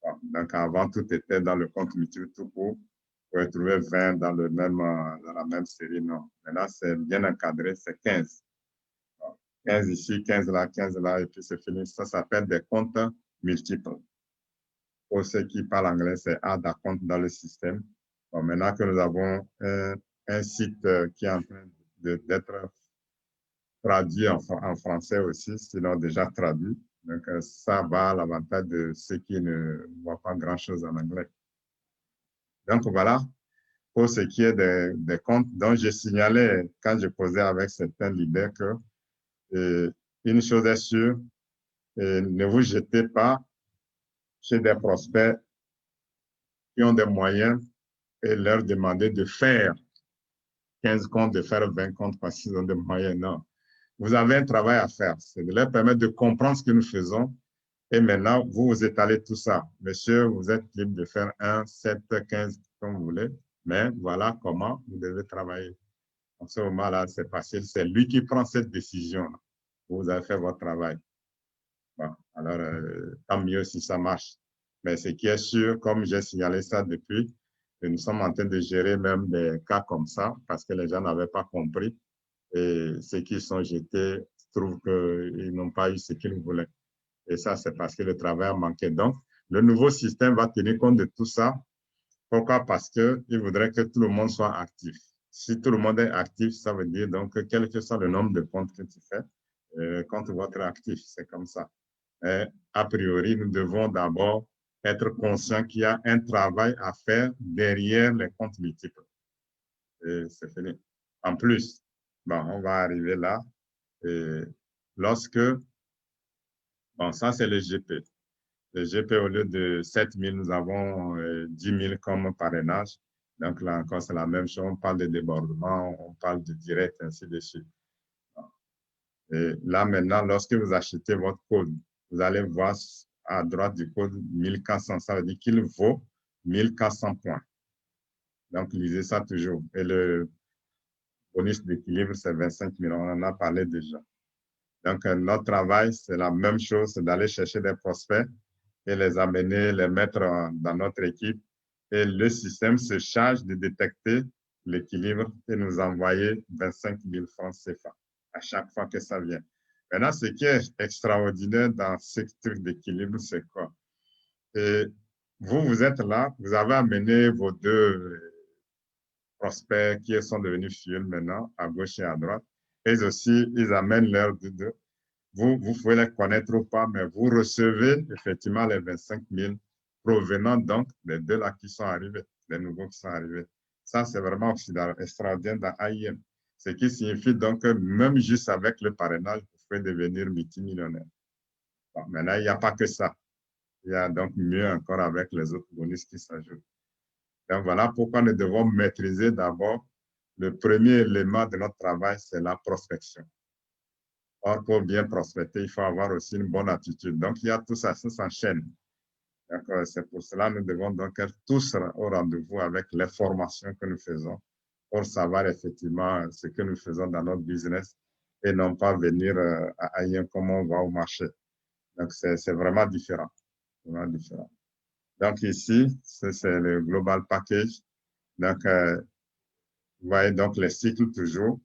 Bon, donc, avant, tout était dans le compte multiple tout court. Vous pouvez trouver 20 dans la même série. Non. Maintenant, c'est bien encadré, c'est 15. Bon, 15 ici, 15 là, et puis c'est fini. Ça s'appelle des comptes multiples. Pour ceux qui parlent anglais, c'est add a compte dans le système. Bon, maintenant que nous avons un site qui est en train d'être traduit en français aussi, sinon déjà traduit. Donc, ça va à l'avantage de ceux qui ne voient pas grand-chose en anglais. Donc, voilà, pour ce qui est des comptes dont je signalais quand je posais avec certains leaders que une chose est sûre, ne vous jetez pas chez des prospects qui ont des moyens et leur demander de faire 15 comptes, de faire 20 comptes parce qu'ils ont des moyens. Non. Vous avez un travail à faire. C'est de leur permettre de comprendre ce que nous faisons. Et maintenant, vous vous étalez tout ça. Monsieur, vous êtes libre de faire 1, 7, 15, comme vous voulez. Mais voilà comment vous devez travailler. En ce moment-là, c'est facile. C'est lui qui prend cette décision. Vous avez fait votre travail. Bon, alors, tant mieux si ça marche. Mais ce qui est sûr, comme j'ai signalé ça depuis, que nous sommes en train de gérer même des cas comme ça parce que les gens n'avaient pas compris. Et ceux qui sont jetés trouvent qu'ils n'ont pas eu ce qu'ils voulaient. Et ça, c'est parce que le travail a manqué. Donc, Le nouveau système va tenir compte de tout ça. Pourquoi? Parce qu'il voudrait que tout le monde soit actif. Si tout le monde est actif, ça veut dire donc que quel que soit le nombre de comptes que tu fais, compte votre actif, c'est comme ça. Et a priori, nous devons d'abord être conscients qu'il y a un travail à faire derrière les comptes multiples. Et c'est fini. En plus, bon, on va arriver là. Et lorsque, bon, ça c'est le GP. Le GP, au lieu de 7 000, nous avons 10 000 comme parrainage. Donc là encore, c'est la même chose. On parle de débordement, on parle de direct, ainsi de suite. Et là maintenant, lorsque vous achetez votre code, vous allez voir à droite du code 1400. Ça veut dire qu'il vaut 1400 points. Donc, lisez ça toujours. Et le bonus d'équilibre, c'est 25 000. On en a parlé déjà. Donc, notre travail, c'est la même chose, c'est d'aller chercher des prospects et les amener, les mettre dans notre équipe. Et le système se charge de détecter l'équilibre et nous envoyer 25 000 francs CFA à chaque fois que ça vient. Maintenant, ce qui est extraordinaire dans ce truc d'équilibre, c'est quoi? Et vous, vous êtes là, vous avez amené vos deux prospects qui sont devenus fidèles maintenant, à gauche et à droite. Et aussi, ils amènent leurs deux. Vous pouvez les connaître ou pas, mais vous recevez effectivement les 25 000 provenant donc des deux là qui sont arrivés, les nouveaux qui sont arrivés. Ça, c'est vraiment extraordinaire dans AIM. Ce qui signifie donc que même juste avec le parrainage, vous pouvez devenir multimillionnaire. Bon, maintenant, il n'y a pas que ça. Il y a donc mieux encore avec les autres bonus qui s'ajoutent. Donc voilà pourquoi nous devons maîtriser d'abord le premier élément de notre travail, c'est la prospection. Or, pour bien prospecter, il faut avoir aussi une bonne attitude. Donc, il y a tout ça, ça s'enchaîne. C'est pour cela que nous devons donc être tous au rendez-vous avec les formations que nous faisons pour savoir effectivement ce que nous faisons dans notre business et non pas venir à ailleurs comment on va au marché. Donc, c'est vraiment différent. Vraiment différent. Donc, ici, c'est le Global Package. Donc, vous voyez donc les cycles toujours.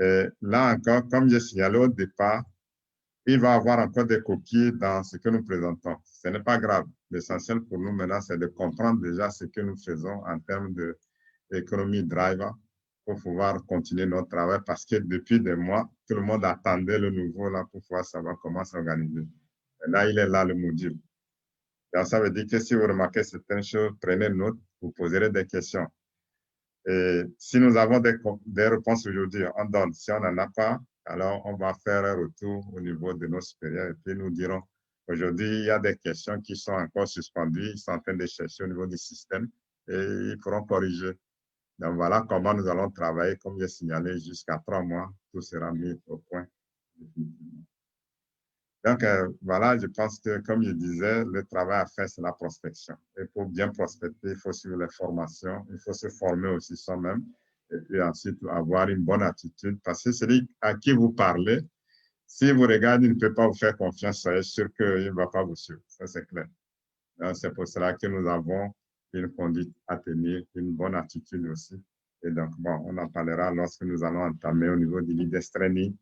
Et là encore, comme j'ai signalé au départ, il va y avoir encore des coquilles dans ce que nous présentons. Ce n'est pas grave. L'essentiel pour nous maintenant, c'est de comprendre déjà ce que nous faisons en termes d'économie driver pour pouvoir continuer notre travail parce que depuis des mois, tout le monde attendait le nouveau là pour pouvoir savoir comment s'organiser. Et là, il est là, le module. Donc, ça veut dire que si vous remarquez certaines choses, prenez note, vous poserez des questions. Et si nous avons des réponses aujourd'hui, on donne. Si on n'en a pas, alors on va faire un retour au niveau de nos supérieurs et puis nous dirons, aujourd'hui, il y a des questions qui sont encore suspendues, ils sont en train de chercher au niveau du système et ils pourront corriger. Donc voilà comment nous allons travailler, comme j'ai signalé, jusqu'à 3 mois, tout sera mis au point. Donc, voilà, je pense que, comme je disais, le travail à faire, c'est la prospection. Et pour bien prospecter, il faut suivre les formations, il faut se former aussi soi-même, et puis ensuite avoir une bonne attitude. Parce que celui à qui vous parlez, si vous regardez, il ne peut pas vous faire confiance, soyez sûr qu'il ne va pas vous suivre. Ça, c'est clair. C'est pour cela que nous avons une conduite à tenir, une bonne attitude aussi. Et donc, bon, on en parlera lorsque nous allons entamer au niveau du leader training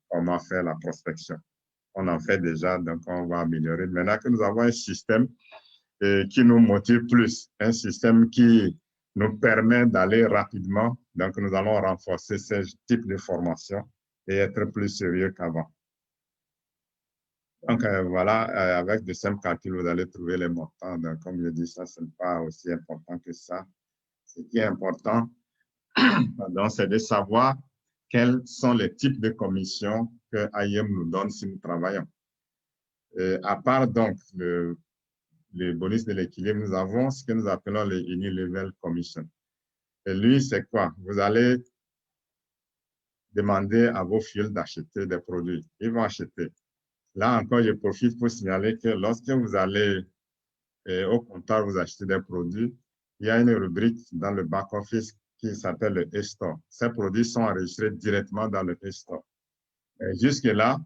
comment faire la prospection. On en fait déjà, donc on va améliorer. Maintenant que nous avons un système qui nous motive plus, un système qui nous permet d'aller rapidement, donc nous allons renforcer ce type de formation et être plus sérieux qu'avant. Donc voilà, avec de simples calculs, vous allez trouver les montants. Donc, comme je dis, ça, ce n'est pas aussi important que ça. Ce qui est important, c'est de savoir quels sont les types de commissions que AIM nous donne si nous travaillons. À part donc les bonus de l'équilibre, nous avons ce que nous appelons les Unilevel Commission. Et lui, c'est quoi? Vous allez demander à vos fils d'acheter des produits. Ils vont acheter. Là encore, je profite pour signaler que lorsque vous allez au comptoir, vous achetez des produits, il y a une rubrique dans le back-office qui s'appelle le e-store. Ces produits sont enregistrés directement dans le e-store. Jusque-là,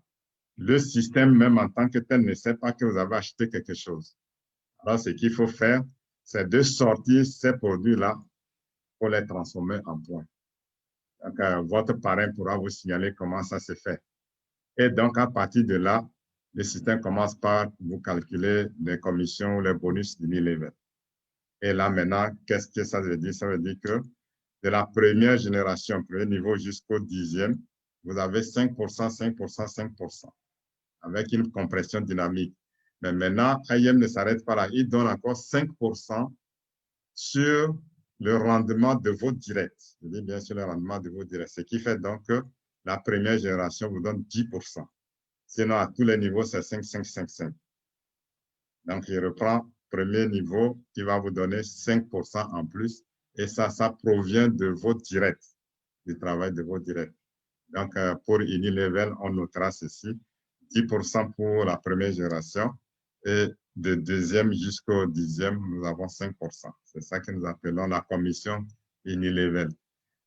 le système, même en tant que tel, ne sait pas que vous avez acheté quelque chose. Alors, ce qu'il faut faire, c'est de sortir ces produits-là pour les transformer en points. Donc, votre parrain pourra vous signaler comment ça se fait. Et donc, à partir de là, le système commence par vous calculer les commissions ou les bonus d'unilever. Et là, maintenant, qu'est-ce que ça veut dire? Ça veut dire que de la première génération, premier niveau jusqu'au 10e, vous avez 5%, 5%, 5%, avec une compression dynamique. Mais maintenant, IM ne s'arrête pas là. Il donne encore 5% sur le rendement de vos directs. Je dis bien sûr le rendement de vos directs. Ce qui fait donc que la première génération vous donne 10%. Sinon, à tous les niveaux, c'est 5, 5, 5, 5. Donc, il reprend premier niveau qui va vous donner 5% en plus. Et ça provient de vos directs, du travail de vos directs. Donc, pour Unilevel, on notera ceci, 10% pour la première génération et de deuxième jusqu'au 10e, nous avons 5%. C'est ça que nous appelons la commission Unilevel.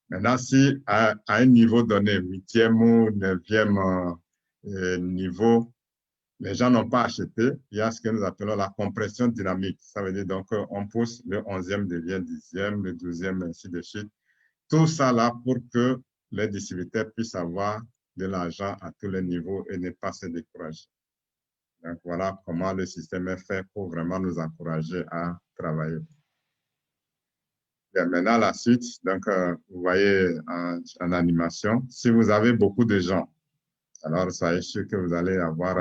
Maintenant, si à un niveau donné, 8e ou 9e niveau, les gens n'ont pas acheté, il y a ce que nous appelons la compression dynamique. Ça veut dire donc on pousse, le 11e devient 10e, le 12e, ainsi de suite. Tout ça là pour que les distributeurs puissent avoir de l'argent à tous les niveaux et ne pas se décourager. Donc voilà comment le système est fait pour vraiment nous encourager à travailler. Et maintenant la suite, donc vous voyez en animation, si vous avez beaucoup de gens, alors soyez sûr que vous allez avoir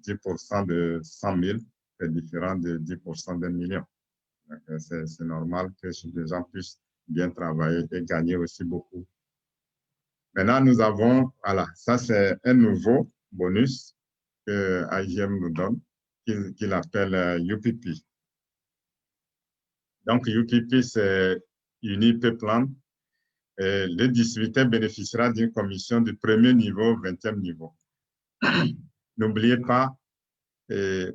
10% de 100 000, c'est différent de 10% d'un million. C'est normal que les gens puissent bien travailler et gagner aussi beaucoup. Maintenant, nous avons, voilà, ça c'est un nouveau bonus que IGM nous donne, qu'il appelle UPP. Donc, UPP, c'est UniP Plan. Et le distributeur bénéficiera d'une commission du premier niveau au 20e niveau. N'oubliez pas, tout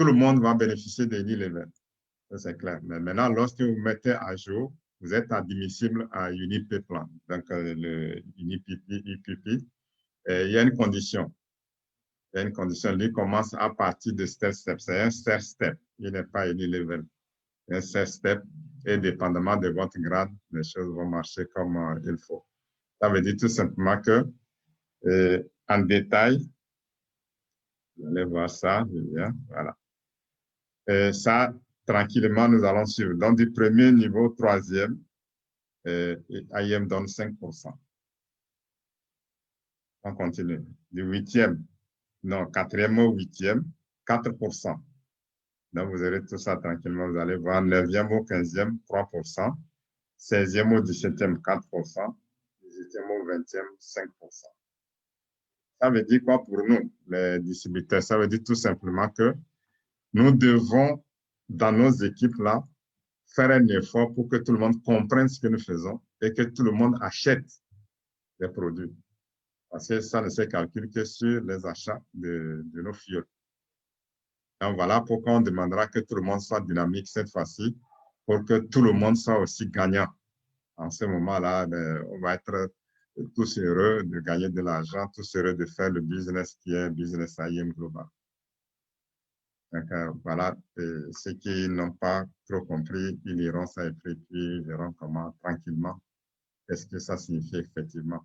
le monde va bénéficier de Unilever. Ça, c'est clair. Mais maintenant, lorsque vous mettez à jour, vous êtes admissible à UniP Plan. Donc, le UPP, il y a une condition. Il y a une condition. Lui commence à partir de step. C'est un step. Il n'est pas Unilever. Un step. Et dépendamment de votre grade, les choses vont marcher comme il faut. Ça veut dire tout simplement que, en détail, vous allez voir ça, voilà. Et ça, tranquillement, nous allons suivre. Donc, du premier niveau au 3e, IM donne 5%. On continue. Du 8e, non, 4e au 8e, 4%. Donc, vous aurez tout ça tranquillement. Vous allez voir 9e au 15e, 3%. 16e au 17e, 4%. 18e au 20e, 5%. Ça veut dire quoi pour nous, les distributeurs? Ça veut dire tout simplement que nous devons, dans nos équipes-là, faire un effort pour que tout le monde comprenne ce que nous faisons et que tout le monde achète les produits. Parce que ça ne se calcule que sur les achats de nos fioles. Donc voilà pourquoi on demandera que tout le monde soit dynamique cette fois-ci pour que tout le monde soit aussi gagnant. En ce moment-là, on va être tous heureux de gagner de l'argent, tous heureux de faire le business qui est business IM global. Donc voilà, ceux qui n'ont pas trop compris, ils liront ça et puis ils verront comment tranquillement, qu'est-ce que ça signifie effectivement.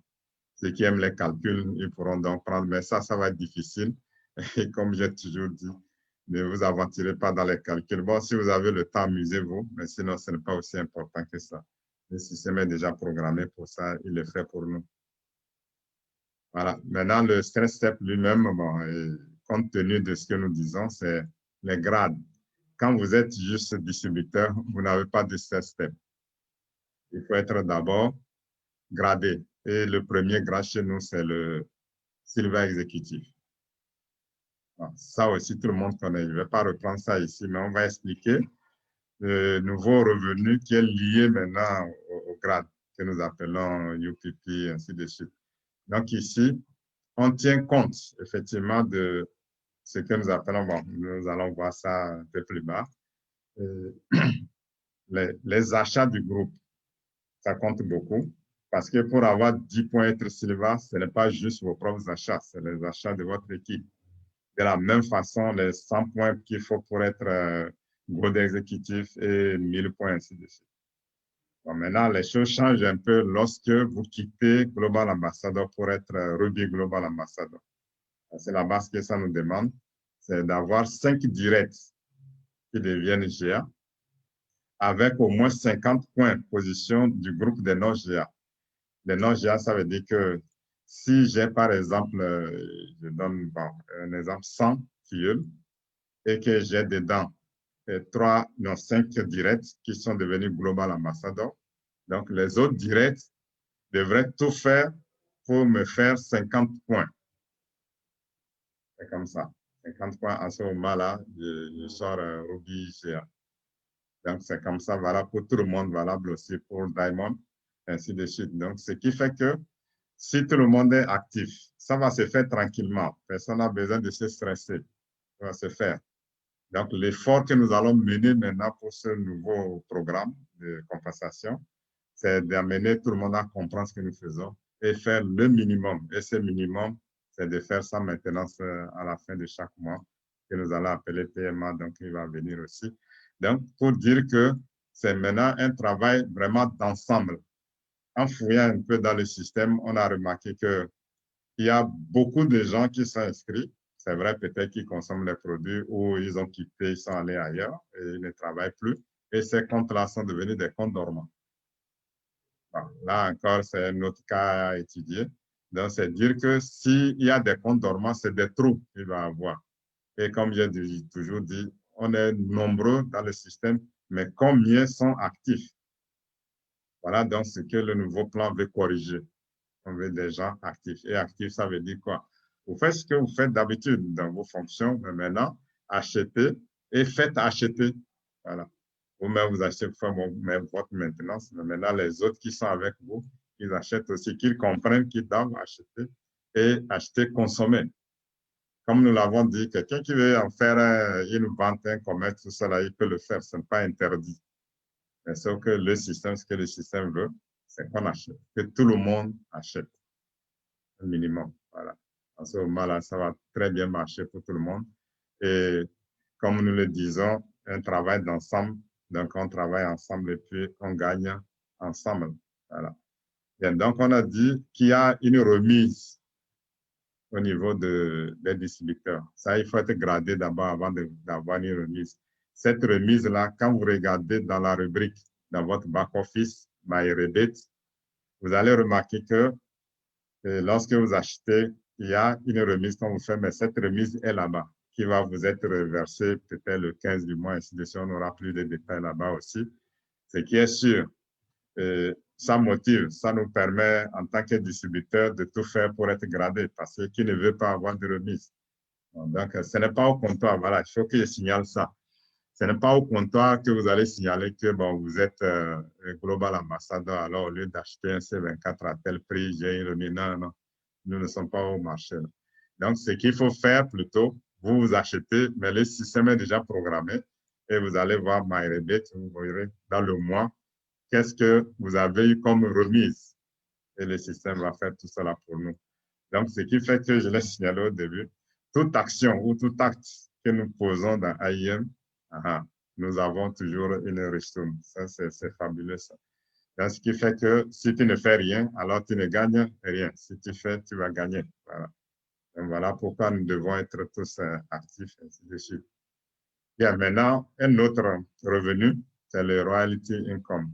Ceux qui aiment les calculs, ils pourront donc prendre, mais ça va être difficile. Et comme j'ai toujours dit, ne vous aventurez pas dans les calculs. Bon, si vous avez le temps, amusez-vous, mais sinon, ce n'est pas aussi important que ça. Le système est déjà programmé pour ça, il est fait pour nous. Voilà. Maintenant, le stress step lui-même, bon, compte tenu de ce que nous disons, c'est les grades. Quand vous êtes juste distributeur, vous n'avez pas de stress step. Il faut être d'abord gradé. Et le premier grade chez nous, c'est le Silver Executive. Bon, ça aussi, tout le monde connaît. Je ne vais pas reprendre ça ici, mais on va expliquer le nouveau revenu qui est lié maintenant au grade que nous appelons UPP, ainsi de suite. Donc ici, on tient compte effectivement de ce que nous appelons, bon, nous allons voir ça un peu plus bas, les achats du groupe. Ça compte beaucoup parce que pour avoir 10 points être Silver, ce n'est pas juste vos propres achats, c'est les achats de votre équipe. De la même façon, les 100 points qu'il faut pour être Gold Exécutif et 1000 points, ainsi de suite. Bon, maintenant, les choses changent un peu lorsque vous quittez Global Ambassador pour être Ruby Global Ambassador. C'est la base que ça nous demande, c'est d'avoir 5 directs qui deviennent GA avec au moins 50 points de position du groupe des non-GA. Les non-GA, ça veut dire que si j'ai par exemple, je donne un exemple, 100 filleuls et que j'ai dedans 5 directs qui sont devenus Global Ambassadors, donc les autres directs devraient tout faire pour me faire 50 points. C'est comme ça. 50 points à ce moment-là, je sors Ruby GA. Donc, c'est comme ça, valable pour tout le monde, valable aussi pour Diamond, ainsi de suite. Donc, ce qui fait que si tout le monde est actif, ça va se faire tranquillement. Personne n'a besoin de se stresser. Ça va se faire. Donc, l'effort que nous allons mener maintenant pour ce nouveau programme de compensation, c'est d'amener tout le monde à comprendre ce que nous faisons et faire le minimum. Et ce minimum, c'est de faire sa maintenance à la fin de chaque mois, que nous allons appeler PMA, donc il va venir aussi. Donc, pour dire que c'est maintenant un travail vraiment d'ensemble. En fouillant un peu dans le système, on a remarqué qu'il y a beaucoup de gens qui sont inscrits. C'est vrai, peut-être qu'ils consomment les produits ou ils ont quitté, ils sont allés ailleurs et ils ne travaillent plus. Et ces comptes-là sont devenus des comptes dormants. Bon, là encore, c'est un autre cas à étudier. Donc, c'est dire que s'il y a des comptes dormants, c'est des trous qu'il va avoir. Et comme j'ai toujours dit, on est nombreux dans le système, mais combien sont actifs? Voilà donc ce que le nouveau plan veut corriger. On veut des gens actifs. Et actifs, ça veut dire quoi? Vous faites ce que vous faites d'habitude dans vos fonctions, mais maintenant, achetez et faites acheter. Voilà. Vous-même, vous achetez pour faire votre maintenance, mais maintenant, les autres qui sont avec vous, ils achètent aussi, qu'ils comprennent qu'ils doivent acheter et acheter, consommer. Comme nous l'avons dit, quelqu'un qui veut en faire une vente, un commerce, tout cela, il peut le faire, ce n'est pas interdit. Mais sauf que le système, ce que le système veut, c'est qu'on achète, que tout le monde achète un minimum. Voilà. À ce moment-là, ça va très bien marcher pour tout le monde. Et comme nous le disons, un travail d'ensemble, donc on travaille ensemble et puis on gagne ensemble. Voilà. Et donc, on a dit qu'il y a une remise au niveau des distributeurs. Ça, il faut être gradé d'abord avant d'avoir une remise. Cette remise-là, quand vous regardez dans la rubrique, dans votre back-office, My Rebate, vous allez remarquer que lorsque vous achetez, il y a une remise qu'on vous fait, mais cette remise est là-bas, qui va vous être reversée peut-être le 15 du mois, ainsi de suite. On aura plus de détails là-bas aussi. Ce qui est sûr, ça motive, ça nous permet en tant que distributeur de tout faire pour être gradé, parce que qui ne veut pas avoir de remise. Donc, ce n'est pas au comptoir, voilà, il faut que je signale ça. Ce n'est pas au comptoir que vous allez signaler que bon, vous êtes Global Ambassador, alors au lieu d'acheter un C24 à tel prix, j'ai une remise. Non, non, nous ne sommes pas au marché. Donc, ce qu'il faut faire plutôt, vous achetez, mais le système est déjà programmé et vous allez voir My Rebate, vous verrez dans le mois qu'est-ce que vous avez eu comme remise et le système va faire tout cela pour nous. Donc, ce qui fait que je l'ai signalé au début, toute action ou tout acte que nous posons dans AIM, nous avons toujours une ristourne. Ça, c'est fabuleux, ça. Donc, ce qui fait que si tu ne fais rien, alors tu ne gagnes rien. Si tu fais, tu vas gagner. Voilà. Donc, voilà pourquoi nous devons être tous actifs, ainsi de suite. Bien, maintenant, un autre revenu, c'est le royalty income.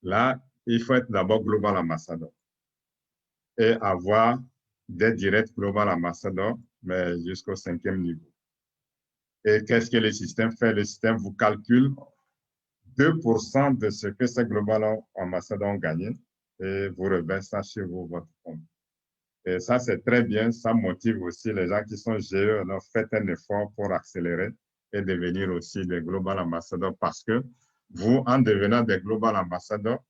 Là, il faut être d'abord Global Ambassador et avoir des directs Global Ambassador, mais jusqu'au 5e niveau. Et qu'est-ce que le système fait? Le système vous calcule 2% de ce que ces Global Ambassadors ont gagné et vous reverse ça sur votre compte. Et ça, c'est très bien. Ça motive aussi les gens qui sont GE. Alors, faites un effort pour accélérer et devenir aussi des Global Ambassadors parce que vous, en devenant des Global Ambassadors,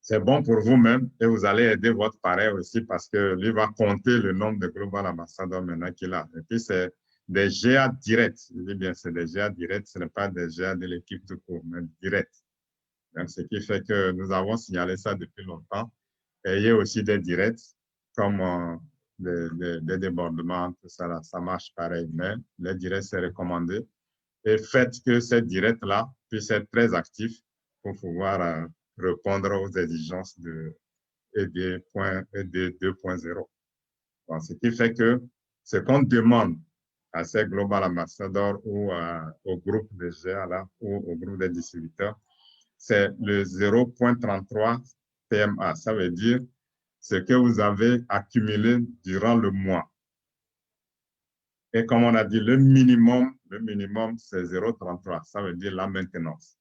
c'est bon pour vous-même et vous allez aider votre parrain aussi parce que lui va compter le nombre de Global Ambassadors maintenant qu'il a. Et puis, c'est des GA directs. Je dis bien, c'est des GA directs. Ce n'est pas des GA de l'équipe tout court, mais directs. Donc, ce qui fait que nous avons signalé ça depuis longtemps. Et il y a aussi des directs comme des débordements, tout ça, là, ça marche pareil. Mais les directs, c'est recommandé. Et faites que ces directs-là puissent être très actifs pour pouvoir répondre aux exigences et des 2.0. Bon, ce qui fait que ce qu'on demande à ces global ambassadors ou au groupe de GA là, ou au groupe des distributeurs, c'est le 0.33 PMA. Ça veut dire ce que vous avez accumulé durant le mois. Et comme on a dit, le minimum c'est 0.33. Ça veut dire la maintenance.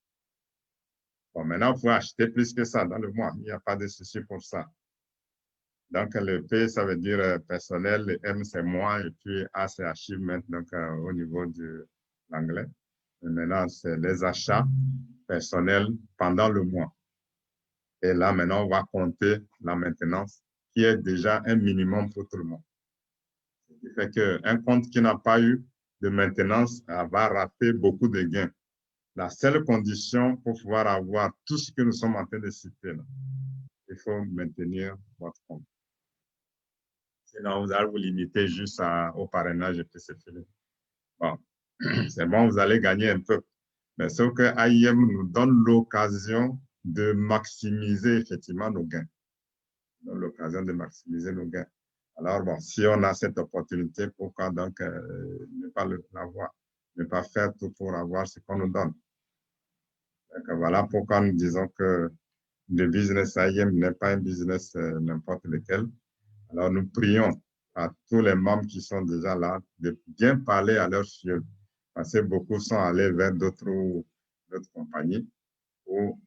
Bon, maintenant, vous pouvez acheter plus que ça dans le mois. Il n'y a pas de souci pour ça. Donc, le P, ça veut dire personnel, le M, c'est moi, et puis A, c'est achievement, donc au niveau de l'anglais. Maintenant, c'est les achats personnels pendant le mois. Et là, maintenant, on va compter la maintenance, qui est déjà un minimum pour tout le monde. Ce qui fait qu'un compte qui n'a pas eu de maintenance va rater beaucoup de gains. La seule condition pour pouvoir avoir tout ce que nous sommes en train de citer, là, il faut maintenir votre compte. Sinon, vous allez vous limiter juste au parrainage et puis c'est fini. Bon, c'est bon, vous allez gagner un peu. Mais sauf que AIM nous donne l'occasion de maximiser effectivement nos gains. L'occasion de maximiser nos gains. Alors, bon, si on a cette opportunité, pourquoi donc ne pas l'avoir, ne pas faire tout pour avoir ce qu'on nous donne. Donc, voilà pourquoi nous disons que le business AIM n'est pas un business n'importe lequel. Alors, nous prions à tous les membres qui sont déjà là de bien parler à leurs filles, parce que beaucoup sont allés vers d'autres compagnies où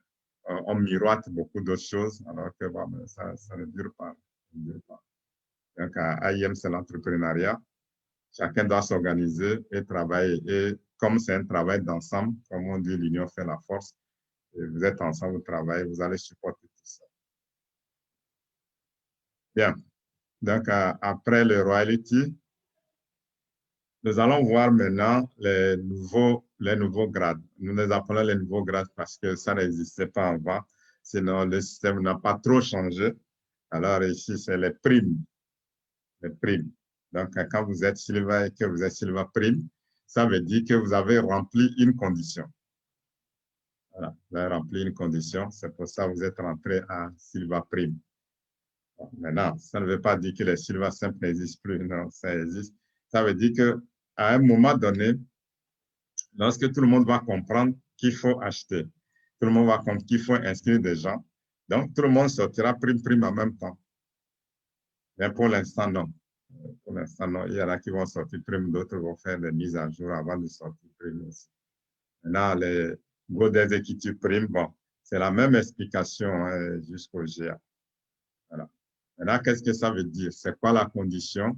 on miroite beaucoup d'autres choses, alors que bon, ça ne dure pas. Donc, à AIM, c'est l'entrepreneuriat. Chacun doit s'organiser et travailler. Et comme c'est un travail d'ensemble, comme on dit, l'union fait la force. Et vous êtes ensemble, vous travaillez, vous allez supporter tout ça. Bien. Donc, après le royalty, nous allons voir maintenant les nouveaux grades. Nous les appelons les nouveaux grades parce que ça n'existait pas avant. Sinon, le système n'a pas trop changé. Alors ici, c'est les primes. Les primes. Donc, quand vous êtes Silva et que vous êtes Silva Prime, ça veut dire que vous avez rempli une condition. Voilà, vous avez rempli une condition. C'est pour ça que vous êtes rentré à Silva Prime. Bon, maintenant, ça ne veut pas dire que les Silva simples n'existent plus. Non, ça existe. Ça veut dire que à un moment donné, lorsque tout le monde va comprendre qu'il faut acheter, tout le monde va comprendre qu'il faut inscrire des gens, donc tout le monde sortira prime en même temps. Mais pour l'instant, non. Pour l'instant, non. Il y en a qui vont sortir prime, d'autres vont faire des mises à jour avant de sortir prime aussi. Maintenant, les Gold Executive Prime, bon, c'est la même explication jusqu'au GA. Voilà. Maintenant, qu'est-ce que ça veut dire? C'est quoi la condition?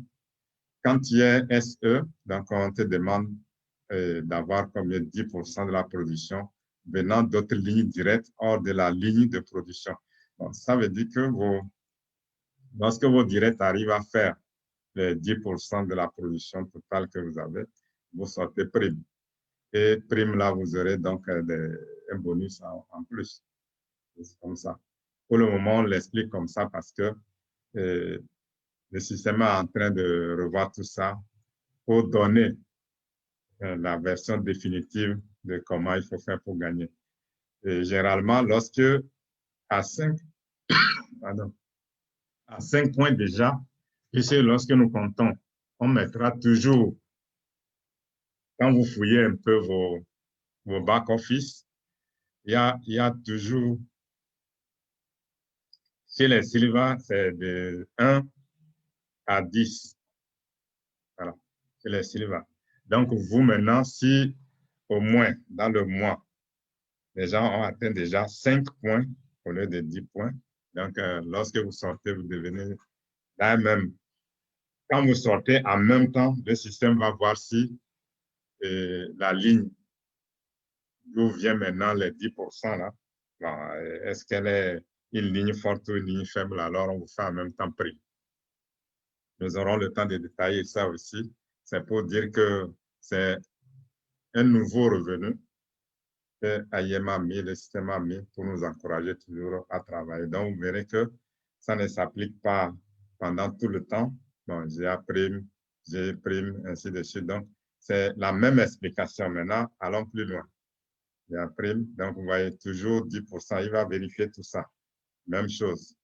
Quand tu es SE, donc on te demande d'avoir combien 10% de la production venant d'autres lignes directes hors de la ligne de production. Donc, ça veut dire que lorsque vos directs arrivent à faire les 10% de la production totale que vous avez, vous sortez prime. Et prime, là, vous aurez donc un bonus en plus. C'est comme ça. Pour le moment, on l'explique comme ça parce que le système est en train de revoir tout ça pour donner la version définitive de comment il faut faire pour gagner. Et généralement, lorsque à 5 points déjà, puisque lorsque nous comptons, on mettra toujours, quand vous fouillez un peu vos back-office, il y a toujours, chez les Silva, c'est de 1 à 10. Voilà, chez les Silva. Donc, vous maintenant, si au moins dans le mois, les gens ont atteint déjà 5 points au lieu de 10 points. Donc, lorsque vous sortez, vous devenez là même. Quand vous sortez en même temps, le système va voir si la ligne d'où vient maintenant les 10% là, est-ce qu'elle est une ligne forte ou une ligne faible, alors on vous fait en même temps prix. Nous aurons le temps de détailler ça aussi. C'est pour dire que c'est un nouveau revenu que AIM a mis, le système a mis pour nous encourager toujours à travailler. Donc, vous verrez que ça ne s'applique pas pendant tout le temps. Bon, j'ai prime, ainsi de suite. Donc, c'est la même explication. Maintenant, allons plus loin. J'ai prime, donc vous voyez toujours 10%. Il va vérifier tout ça. Même chose.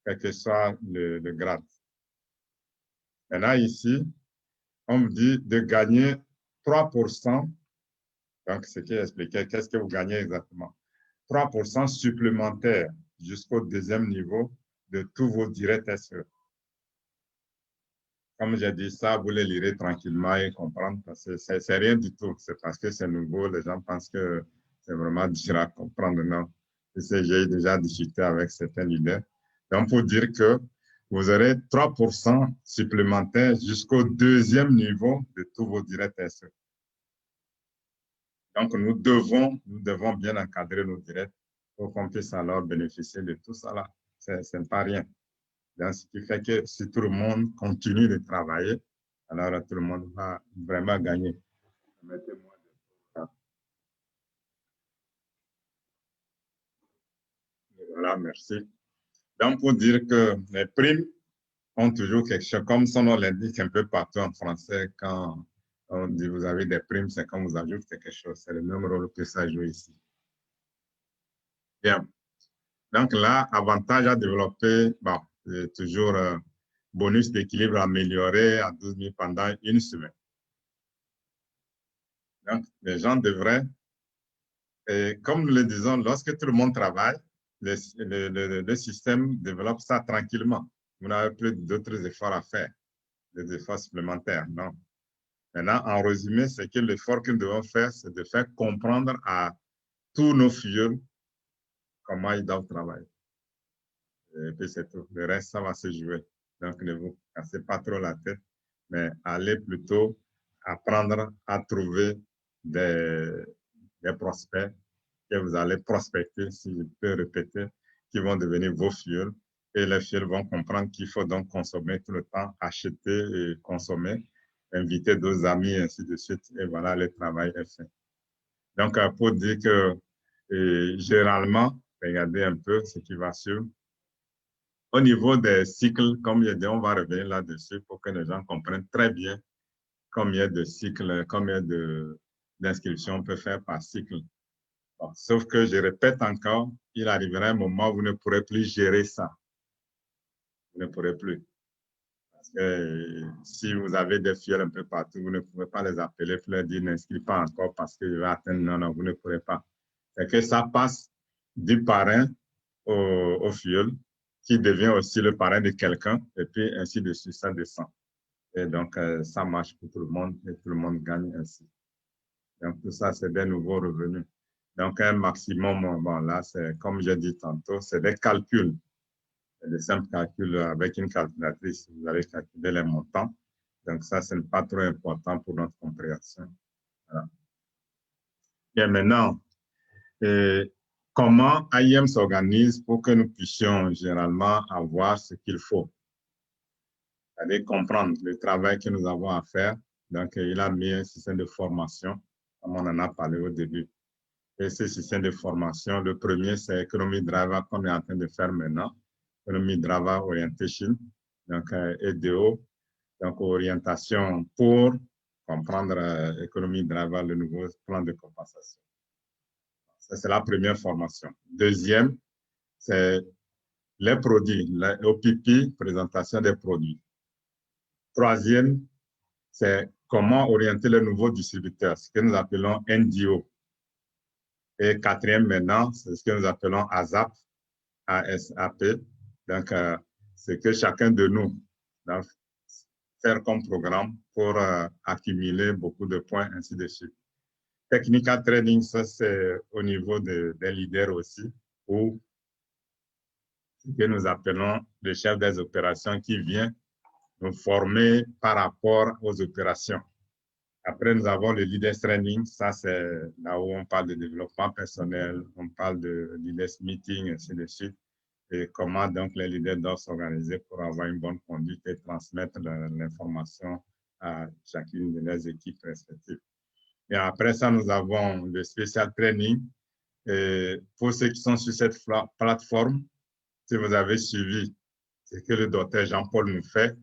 quel que soit le grade. Maintenant, ici, on me dit de gagner 3%. Donc, ce qui expliquait, qu'est-ce que vous gagnez exactement? 3% supplémentaires jusqu'au deuxième niveau de tous vos directs SE. Comme j'ai dit ça, vous les lirez tranquillement et comprendre parce que c'est rien du tout. C'est parce que c'est nouveau, les gens pensent que c'est vraiment dur à comprendre. Non, j'ai déjà discuté avec certains leaders. Donc, pour dire que vous aurez 3% supplémentaires jusqu'au deuxième niveau de tous vos directs SE. Donc, nous devons bien encadrer nos directs pour qu'on puisse alors bénéficier de tout ça là. Ce n'est pas rien. Donc, ce qui fait que si tout le monde continue de travailler, alors tout le monde va vraiment gagner. Voilà, merci. Donc, pour dire que les primes ont toujours quelque chose, comme son nom l'indique un peu partout en français, quand on dit vous avez des primes, c'est quand vous ajoutez quelque chose. C'est le même rôle que ça joue ici. Bien. Donc là, avantage à développer, bon, toujours bonus d'équilibre amélioré à 12 000 pendant une semaine. Donc, les gens devraient, et comme nous le disons, lorsque tout le monde travaille, le système développe ça tranquillement. Vous n'avez plus d'autres efforts à faire, des efforts supplémentaires, non. Maintenant, en résumé, c'est que l'effort que nous devons faire, c'est de faire comprendre à tous nos filles comment ils doivent travailler. Et puis c'est tout. Le reste, ça va se jouer. Donc, ne vous cassez pas trop la tête, mais allez plutôt apprendre à trouver des prospects que vous allez prospecter, si je peux répéter, qui vont devenir vos filles. Et les filles vont comprendre qu'il faut donc consommer tout le temps, acheter et consommer, inviter d'autres amis, et ainsi de suite. Et voilà, le travail est fait. Donc, pour dire que généralement, regardez un peu ce qui va suivre. Au niveau des cycles, comme je dis, on va revenir là-dessus pour que les gens comprennent très bien combien de cycles, combien d'inscriptions on peut faire par cycle. Bon, sauf que, je répète encore, il arrivera un moment où vous ne pourrez plus gérer ça. Vous ne pourrez plus. Parce que si vous avez des filles un peu partout, vous ne pouvez pas les appeler pour leur dire n'inscris pas encore parce que je vais atteindre. Non, non, vous ne pourrez pas. C'est que ça passe du parrain au filleul, qui devient aussi le parrain de quelqu'un, et puis ainsi de suite, ça descend. Et donc, ça marche pour tout le monde, et tout le monde gagne ainsi. Donc, tout ça, c'est des nouveaux revenus. Donc, un maximum, bon, là, c'est, comme j'ai dit tantôt, c'est des calculs. C'est des simples calculs avec une calculatrice. Vous allez calculer les montants. Donc, ça, ce n'est pas trop important pour notre compréhension. Voilà. Et maintenant, comment AIM s'organise pour que nous puissions généralement avoir ce qu'il faut? C'est-à-dire comprendre le travail que nous avons à faire. Donc, il a mis un système de formation, comme on en a parlé au début. Et ce système de formation, le premier, c'est Economy Driver qu'on est en train de faire maintenant. Economy Driver Orientation, donc EDO, donc orientation pour comprendre Economy Driver, le nouveau plan de compensation. Ça, c'est la première formation. Deuxième, c'est les produits, l'OPP, présentation des produits. Troisième, c'est comment orienter les nouveaux distributeurs, ce que nous appelons NDO. Et quatrième maintenant, c'est ce que nous appelons ASAP, ASAP. Donc, c'est que chacun de nous doit faire comme programme pour accumuler beaucoup de points, ainsi de suite. Technical Training, ça c'est au niveau des leaders aussi, ou ce que nous appelons le chef des opérations qui vient nous former par rapport aux opérations. Après, nous avons le Leaders Training. Ça, c'est là où on parle de développement personnel, on parle de Leaders Meeting, ainsi de suite. Et comment donc les leaders doivent s'organiser pour avoir une bonne conduite et transmettre l'information à chacune de leurs équipes respectives. Et après ça, nous avons le Special Training. Et pour ceux qui sont sur cette plateforme, si vous avez suivi ce que le docteur Jean-Paul nous fait,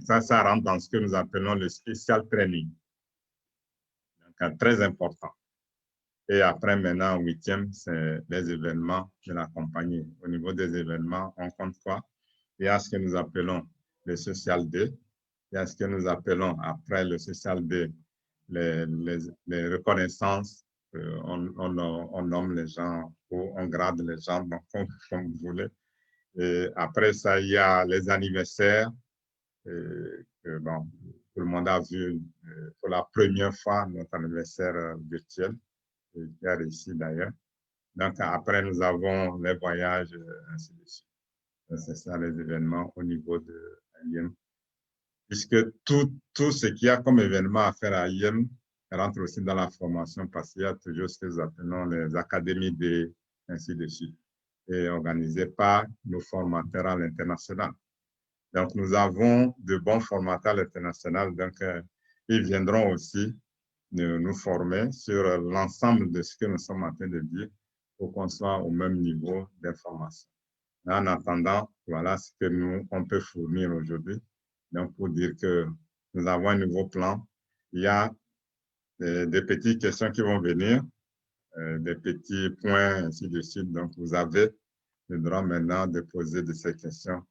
ça rentre dans ce que nous appelons le Special Training. Donc, très important. Et après, maintenant, 8e, c'est les événements de la compagnie. Au niveau des événements, on compte quoi? Il y a ce que nous appelons le Social Day. Il y a ce que nous appelons, après le Social Day, les reconnaissances. On nomme les gens ou on grade les gens, donc, comme vous voulez. Et après ça, il y a les anniversaires. Bon, tout le monde a vu pour la première fois notre anniversaire virtuel, qui a réussi d'ailleurs. Donc, après, nous avons les voyages, ainsi de suite. C'est ça les événements au niveau de IEM. Puisque tout ce qu'il y a comme événement à faire à IEM rentre aussi dans la formation, parce qu'il y a toujours ce que nous appelons les académies ainsi de suite, et organisées par nos formateurs à l'international. Donc, nous avons de bons formateurs internationaux, donc ils viendront aussi nous former sur l'ensemble de ce que nous sommes en train de dire pour qu'on soit au même niveau d'information. En attendant, voilà ce que on peut fournir aujourd'hui. Donc, pour dire que nous avons un nouveau plan, il y a des petites questions qui vont venir, des petits points, ainsi de suite. Donc, vous avez le droit maintenant de poser de ces questions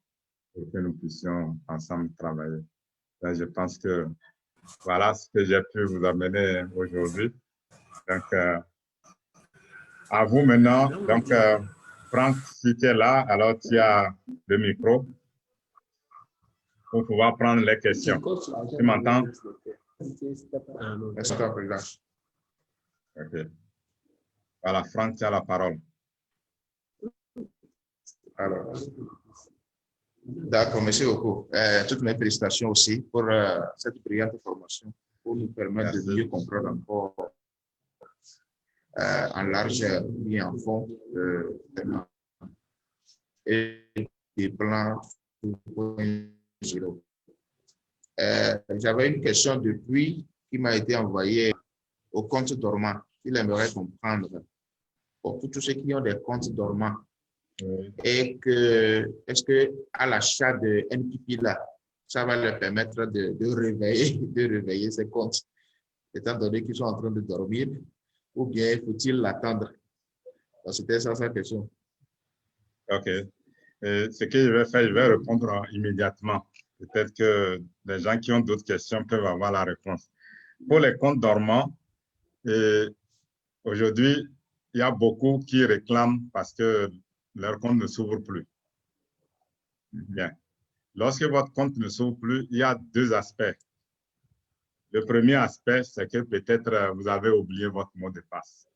pour que nous puissions ensemble travailler. Là, je pense que voilà ce que j'ai pu vous amener aujourd'hui. Donc, à vous maintenant. Donc, Franck, si tu es là, alors tu as le micro pour pouvoir prendre les questions. Tu m'entends? Est-ce que là? OK. Voilà, Franck, tu as la parole. Alors, d'accord, merci beaucoup. Toutes mes félicitations aussi pour cette brillante formation, pour nous permettre de mieux comprendre encore en large et en fond et des plans. J'avais une question depuis qui m'a été envoyée au compte dormant. Il aimerait comprendre pour tous ceux qui ont des comptes dormants. Et est-ce que à l'achat de NPP là, ça va leur permettre de réveiller ces comptes, étant donné qu'ils sont en train de dormir, ou bien faut-il l'attendre? C'était ça sa question. OK. Ce que je vais faire, je vais répondre immédiatement. Peut-être que les gens qui ont d'autres questions peuvent avoir la réponse. Pour les comptes dormants, aujourd'hui, il y a beaucoup qui réclament parce que leur compte ne s'ouvre plus. Bien. Lorsque votre compte ne s'ouvre plus, il y a deux aspects. Le premier aspect, c'est que peut-être vous avez oublié votre mot de passe.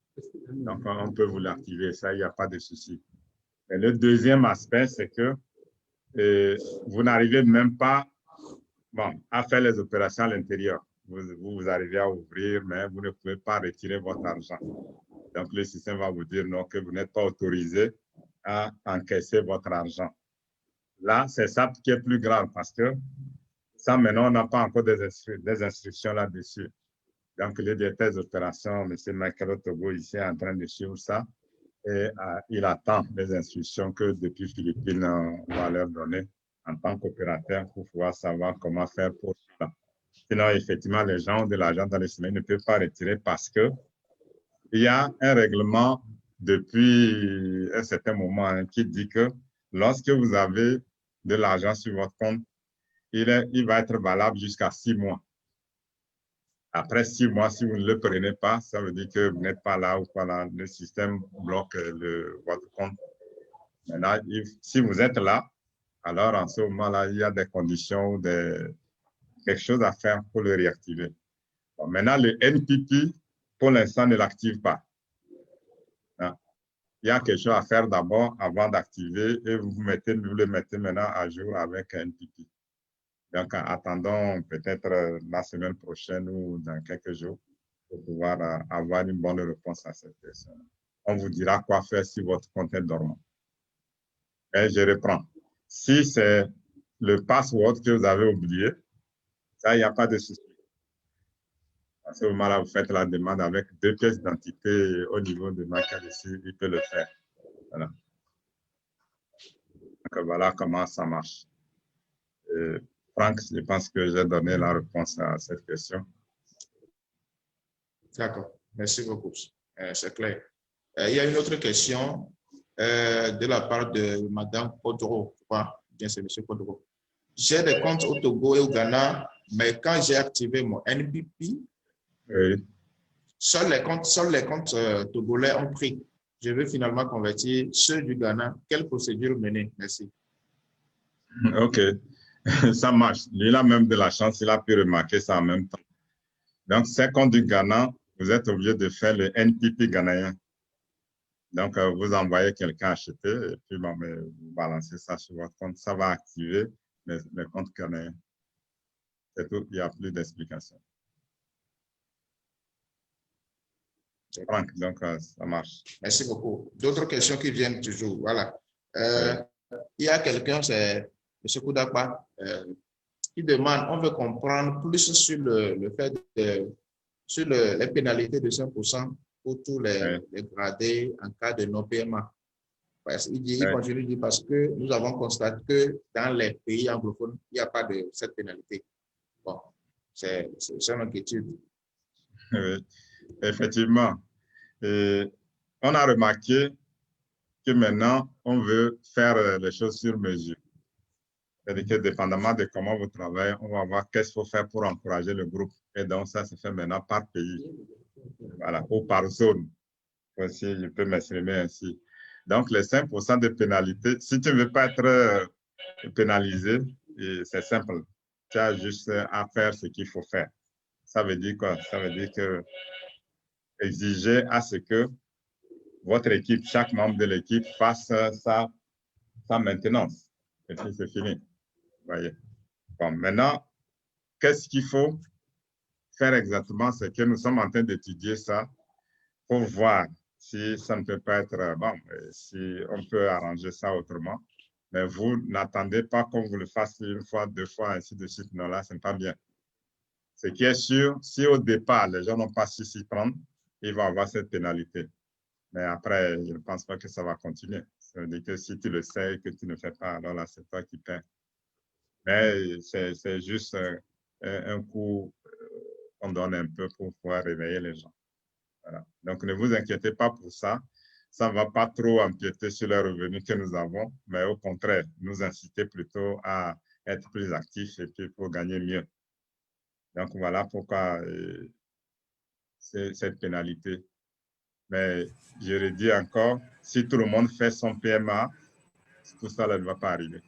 Donc, on peut vous l'activer, ça, il n'y a pas de souci. Et le deuxième aspect, c'est que vous n'arrivez même pas à faire les opérations à l'intérieur. Vous arrivez à ouvrir, mais vous ne pouvez pas retirer votre argent. Donc, le système va vous dire non, que vous n'êtes pas autorisé à encaisser votre argent. Là, c'est ça qui est plus grave parce que ça, maintenant, on n'a pas encore des instructions là-dessus. Donc, le directeur des opérations, M. Michael Togo, ici, est en train de suivre ça. Et il attend les instructions que depuis Philippines, on va leur donner en tant qu'opérateur pour pouvoir savoir comment faire pour ça. Sinon, effectivement, les gens ont de l'argent dans les semaines ne peuvent pas retirer parce que il y a un règlement depuis un certain moment qui dit que lorsque vous avez de l'argent sur votre compte, il va être valable jusqu'à 6 mois. Après 6 mois, si vous ne le prenez pas, ça veut dire que vous n'êtes pas là ou pas là. Le système bloque votre compte. Maintenant, si vous êtes là, alors en ce moment-là, il y a des conditions, quelque chose à faire pour le réactiver. Bon, maintenant, le NPP, pour l'instant, ne l'active pas. Il y a quelque chose à faire d'abord avant d'activer et vous le mettez maintenant à jour avec NPP. Donc, attendons peut-être la semaine prochaine ou dans quelques jours pour pouvoir avoir une bonne réponse à cette question. On vous dira quoi faire si votre compte est dormant. Et je reprends. Si c'est le password que vous avez oublié, ça, il n'y a pas de souci. À ce moment-là, vous faites la demande avec 2 pièces d'identité au niveau de Michael ici, il peut le faire. Voilà. Donc, voilà comment ça marche. Franck, je pense que j'ai donné la réponse à cette question. D'accord. Merci beaucoup. C'est clair. Il y a une autre question de la part de Madame Podro. Bien, c'est Monsieur Podro. J'ai des comptes au Togo et au Ghana, mais quand j'ai activé mon NPP, Oui. seuls les comptes togolais ont pris. Je veux finalement convertir ceux du Ghana. Quelle procédure mener? Merci. OK. Ça marche. Lui, il a même de la chance, il a pu remarquer ça en même temps. Donc, ces comptes du Ghana, vous êtes obligé de faire le NPP ghanéen. Donc, vous envoyez quelqu'un acheter et puis bon, mais vous balancez ça sur votre compte. Ça va activer le compte ghanéen. C'est tout. Il n'y a plus d'explication. Franck, donc ça marche. Merci beaucoup. D'autres questions qui viennent toujours. Voilà. Il y a quelqu'un, c'est M. Koudakba, qui demande, on veut comprendre plus sur le fait sur les pénalités de 5% pour tous les gradés en cas de non-paiement. Il continue de dire parce que nous avons constaté que dans les pays anglophones, il n'y a pas de cette pénalité. Bon, c'est une inquiétude. Oui, effectivement. Et on a remarqué que maintenant, on veut faire les choses sur mesure. C'est-à-dire que dépendamment de comment vous travaillez, on va voir qu'est-ce qu'il faut faire pour encourager le groupe. Et donc, ça se fait maintenant par pays, voilà, ou par zone. Aussi, je peux m'exprimer ainsi. Donc, les 5% de pénalité, si tu ne veux pas être pénalisé, c'est simple. Tu as juste à faire ce qu'il faut faire. Ça veut dire quoi? Ça veut dire que exiger à ce que votre équipe, chaque membre de l'équipe fasse sa maintenance. Et puis, c'est fini. Voyez. Bon, maintenant, qu'est-ce qu'il faut faire exactement? C'est que nous sommes en train d'étudier ça pour voir si ça ne peut pas être bon, si on peut arranger ça autrement. Mais vous n'attendez pas qu'on vous le fasse une fois, 2 fois, ainsi de suite. Non, là, ce n'est pas bien. Ce qui est sûr, si au départ, les gens n'ont pas su s'y prendre, ils vont avoir cette pénalité. Mais après, je ne pense pas que ça va continuer. Ça veut dire que si tu le sais et que tu ne fais pas, alors là, c'est toi qui perds. Mais c'est juste un coup qu'on donne un peu pour pouvoir réveiller les gens. Voilà. Donc, ne vous inquiétez pas pour ça. Ça ne va pas trop empiéter sur les revenus que nous avons, mais au contraire, nous inciter plutôt à être plus actifs et puis pour gagner mieux. Donc, voilà pourquoi cette pénalité. Mais je le dis encore, si tout le monde fait son PMA, tout ça ne va pas arriver.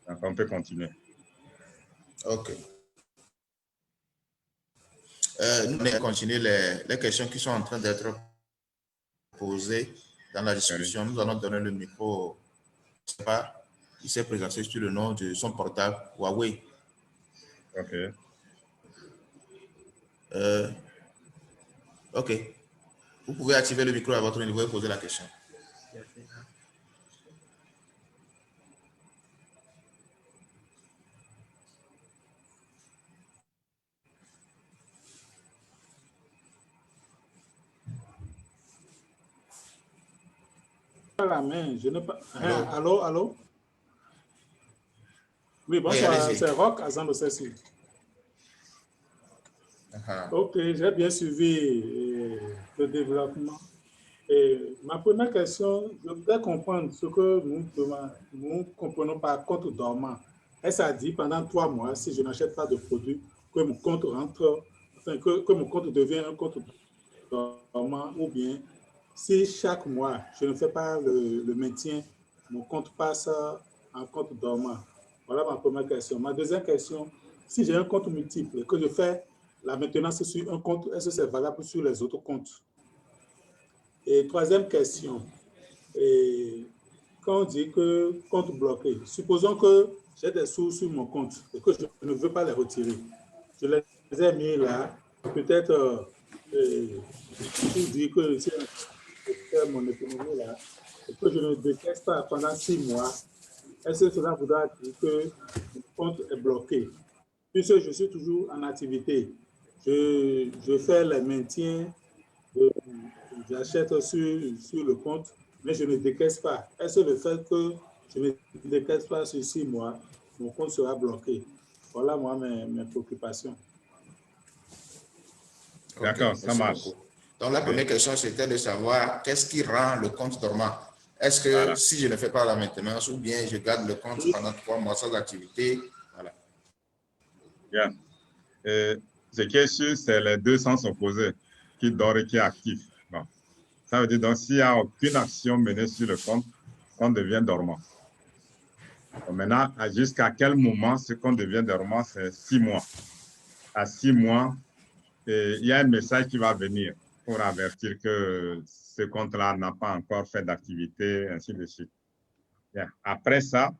Donc, on peut continuer. OK. Nous allons continuer les questions qui sont en train d'être posées dans la discussion. Oui. Nous allons donner le micro. Je ne sais pas, il s'est présenté sur le nom de son portable Huawei. OK. OK. Vous pouvez activer le micro à votre niveau et poser la question. La main, je n'ai pas. Allô, allô? Oui, bonsoir, oui, c'est Roch Azan de Cessu. Ok, j'ai bien suivi le développement. Et ma première question, je voudrais comprendre ce que nous comprenons par compte dormant. Est-ce à dire pendant 3 mois, si je n'achète pas de produits, que mon compte rentre, enfin, que mon compte devient un compte dormant, ou bien si chaque mois, je ne fais pas le maintien, mon compte passe en compte dormant. Voilà ma première question. Ma deuxième question, si j'ai un compte multiple et que je fais la maintenance sur un compte, est-ce que c'est valable sur les autres comptes? Et troisième question, quand on dit que compte bloqué, supposons que j'ai des sous sur mon compte et que je ne veux pas les retirer. Je les ai mis là, peut-être pour dire que si je fais mon économie là, et que je ne décaisse pas pendant 6 mois, est-ce que cela voudra dire que mon compte est bloqué? Puisque je suis toujours en activité, je fais les maintiens, j'achète sur le compte, mais je ne décaisse pas. Est-ce que le fait que je ne décaisse pas sur 6 mois, mon compte sera bloqué? Voilà, moi, mes préoccupations. D'accord, ça merci marche. beaucoup. Donc, la première question, c'était de savoir qu'est-ce qui rend le compte dormant. Est-ce que si je ne fais pas la maintenance ou bien je garde le compte pendant 3 mois sans activité? Voilà. Bien. Ce qui est sûr, c'est les deux sens opposés, qui dort et qui est actif. Bon. Ça veut dire donc s'il n'y a aucune action menée sur le compte, on devient dormant. Donc, maintenant, jusqu'à quel moment ce qu'on devient dormant, c'est 6 mois. À 6 mois, il y a un message qui va venir pour avertir que ce compte-là n'a pas encore fait d'activité, ainsi de suite. Bien. Après ça,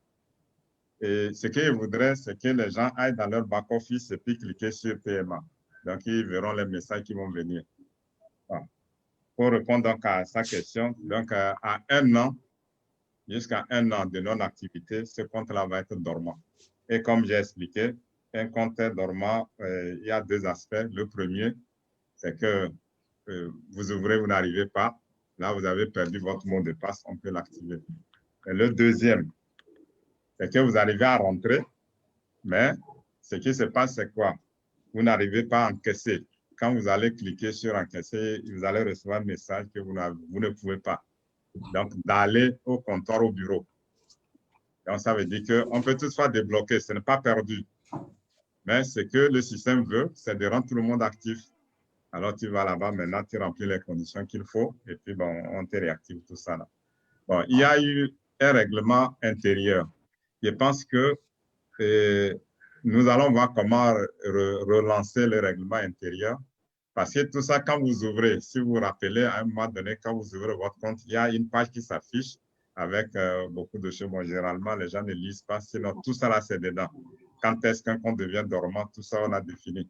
ce que je voudrais, c'est que les gens aillent dans leur back-office et puis cliquer sur PMA. Donc, ils verront les messages qui vont venir. Bon. Pour répondre donc à sa question, donc à 1 an, jusqu'à 1 an de non-activité, ce compte-là va être dormant. Et comme j'ai expliqué, un compte dormant, il y a 2 aspects. Le premier, c'est que vous ouvrez, vous n'arrivez pas. Là, vous avez perdu votre mot de passe, on peut l'activer. Et le deuxième, c'est que vous arrivez à rentrer, mais ce qui se passe, c'est quoi? Vous n'arrivez pas à encaisser. Quand vous allez cliquer sur encaisser, vous allez recevoir un message que vous ne pouvez pas. Donc, d'aller au comptoir, au bureau. Donc, ça veut dire qu'on peut toutefois débloquer, ce n'est pas perdu. Mais ce que le système veut, c'est de rendre tout le monde actif. Alors, tu vas là-bas, maintenant, tu remplis les conditions qu'il faut, et puis, bon, on te réactive tout ça là. Bon, il y a eu un règlement intérieur. Je pense que nous allons voir comment relancer le règlement intérieur. Parce que tout ça, quand vous ouvrez, si vous vous rappelez, à un moment donné, quand vous ouvrez votre compte, il y a une page qui s'affiche avec beaucoup de choses. Bon, généralement, les gens ne lisent pas, sinon tout ça là, c'est dedans. Quand est-ce qu'un compte devient dormant, tout ça, on a défini.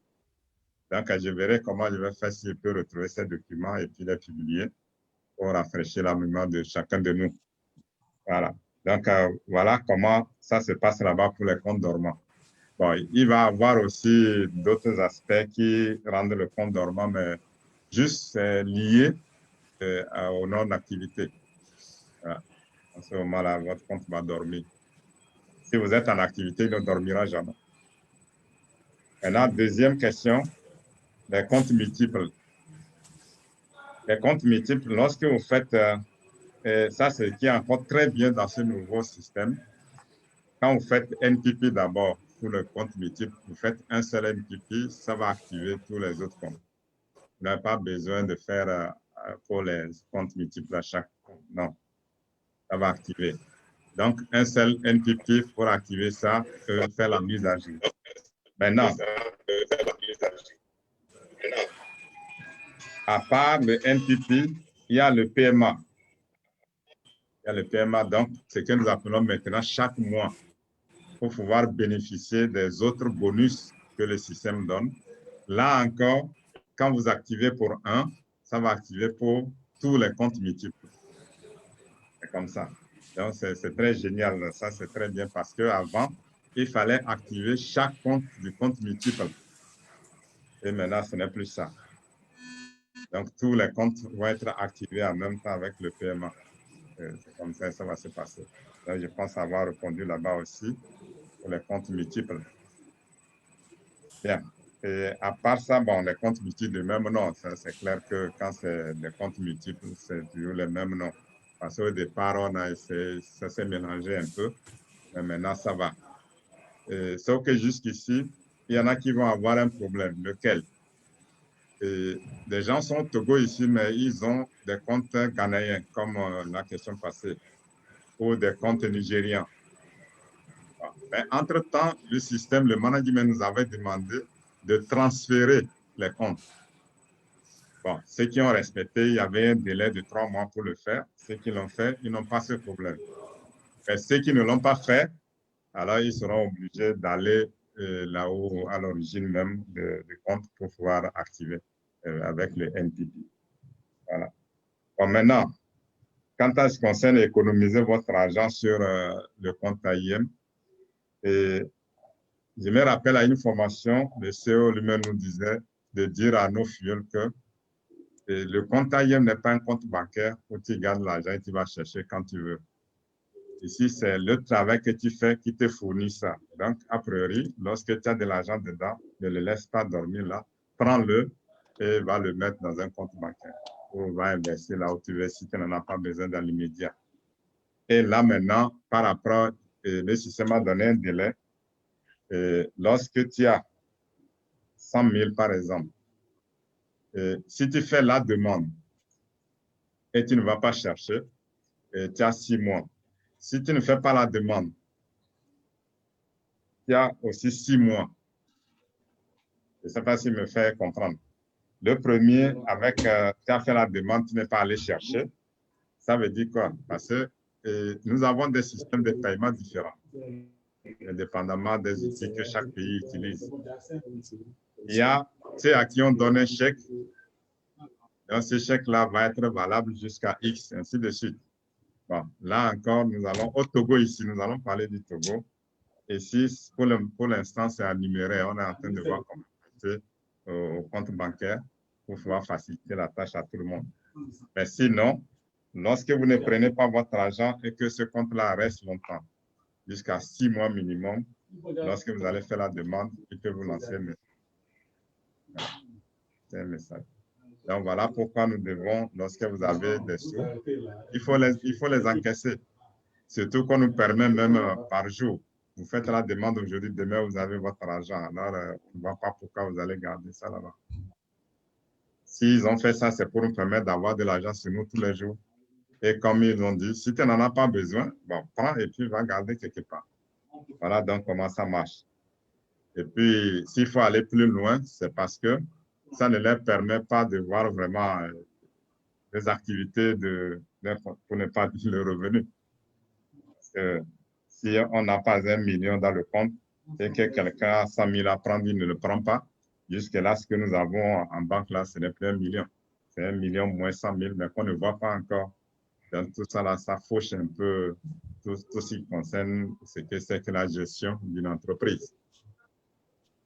Donc, je verrai comment je vais faire si je peux retrouver ces documents et puis les publier pour rafraîchir la mémoire de chacun de nous. Voilà. Donc, voilà comment ça se passe là-bas pour les comptes dormants. Bon, il va y avoir aussi d'autres aspects qui rendent le compte dormant, mais juste lié au nom d'activité. Voilà. À ce moment-là, votre compte va dormir. Si vous êtes en activité, il ne dormira jamais. Maintenant, deuxième question, les comptes multiples. Les comptes multiples, lorsque vous faites, ça c'est ce qui est encore très bien dans ce nouveau système. Quand vous faites NPP d'abord pour le compte multiple, vous faites un seul NPP, ça va activer tous les autres comptes. Vous n'avez pas besoin de faire pour les comptes multiples à chaque compte. Non, ça va activer. Donc, un seul NPP pour activer ça, faire la mise à jour. Maintenant, à part le NPP, il y a le PMA. Il y a le PMA, donc, ce que nous appelons maintenant chaque mois pour pouvoir bénéficier des autres bonus que le système donne. Là encore, quand vous activez pour un, ça va activer pour tous les comptes multiples. C'est comme ça. Donc, c'est très génial. Ça, c'est très bien parce qu'avant, il fallait activer chaque compte du compte multiple. Et maintenant, ce n'est plus ça. Donc, tous les comptes vont être activés en même temps avec le PMA. C'est comme ça, ça va se passer. Donc, je pense avoir répondu là-bas aussi pour les comptes multiples. Bien. Et à part ça, bon, les comptes multiples, le même nom. C'est clair que quand c'est des comptes multiples, c'est toujours le même nom. Parce qu'au départ, on a essayé, ça s'est mélangé un peu, mais maintenant, ça va. Sauf que jusqu'ici, il y en a qui vont avoir un problème. Lequel? Des gens sont au Togo ici, mais ils ont des comptes ghanéens, comme la question passée, ou des comptes nigérians. Mais entre-temps, le système, le management nous avait demandé de transférer les comptes. Bon, ceux qui ont respecté, il y avait un délai de 3 mois pour le faire. Ceux qui l'ont fait, ils n'ont pas ce problème. Et ceux qui ne l'ont pas fait, alors ils seront obligés d'aller là-haut, à l'origine même du compte pour pouvoir activer avec le NPP. Voilà. Bon, maintenant, quant à ce qui concerne économiser votre argent sur le compte AIM, je me rappelle à une formation, le CEO lui-même nous disait de dire à nos fioles que le compte AIM n'est pas un compte bancaire où tu gardes l'argent et tu vas chercher quand tu veux. Ici, c'est le travail que tu fais qui te fournit ça. Donc, a priori, lorsque tu as de l'argent dedans, ne le laisse pas dormir là. Prends-le et va le mettre dans un compte bancaire ou va investir là où tu veux si tu n'en as pas besoin dans l'immédiat. Et là maintenant, par rapport, le système a donné un délai. Lorsque tu as 100 000 par exemple, si tu fais la demande et tu ne vas pas chercher, tu as 6 mois. Si tu ne fais pas la demande, tu as aussi 6 mois. Je ne sais pas s'il me fait comprendre. Le premier, avec, tu as fait la demande, tu n'es pas allé chercher. Ça veut dire quoi? Parce que nous avons des systèmes de paiement différents, indépendamment des outils que chaque pays utilise. Il y a ceux à qui on donne un chèque. Donc, ce chèque-là va être valable jusqu'à X, ainsi de suite. Bon, là encore, nous allons au Togo ici, nous allons parler du Togo. Et si pour l'instant, c'est annuméré, on est en train de voir comment passer au compte bancaire pour pouvoir faciliter la tâche à tout le monde. Mais sinon, lorsque vous ne prenez pas votre argent et que ce compte-là reste longtemps, jusqu'à 6 mois minimum, lorsque vous allez faire la demande, il peut vous lancer un message. C'est un message. Donc voilà pourquoi nous devons, lorsque vous avez des sous, il faut les encaisser. Surtout qu'on nous permet même par jour. Vous faites la demande aujourd'hui, demain vous avez votre argent. Alors, on ne voit pas pourquoi vous allez garder ça là-bas. S'ils ont fait ça, c'est pour nous permettre d'avoir de l'argent sur nous tous les jours. Et comme ils ont dit, si tu n'en as pas besoin, bon, prends et puis va garder quelque part. Voilà donc comment ça marche. Et puis, s'il faut aller plus loin, c'est parce que ça ne leur permet pas de voir vraiment des activités pour ne pas dire le revenu. Parce que si on n'a pas 1 million dans le compte et que quelqu'un a 100 000 à prendre, il ne le prend pas. Jusque-là, ce que nous avons en banque, là, ce n'est plus 1 million. C'est 1 million moins 100 000, mais qu'on ne voit pas encore. Donc, tout ça, là, ça fauche un peu tout ce qui concerne ce que c'est que la gestion d'une entreprise.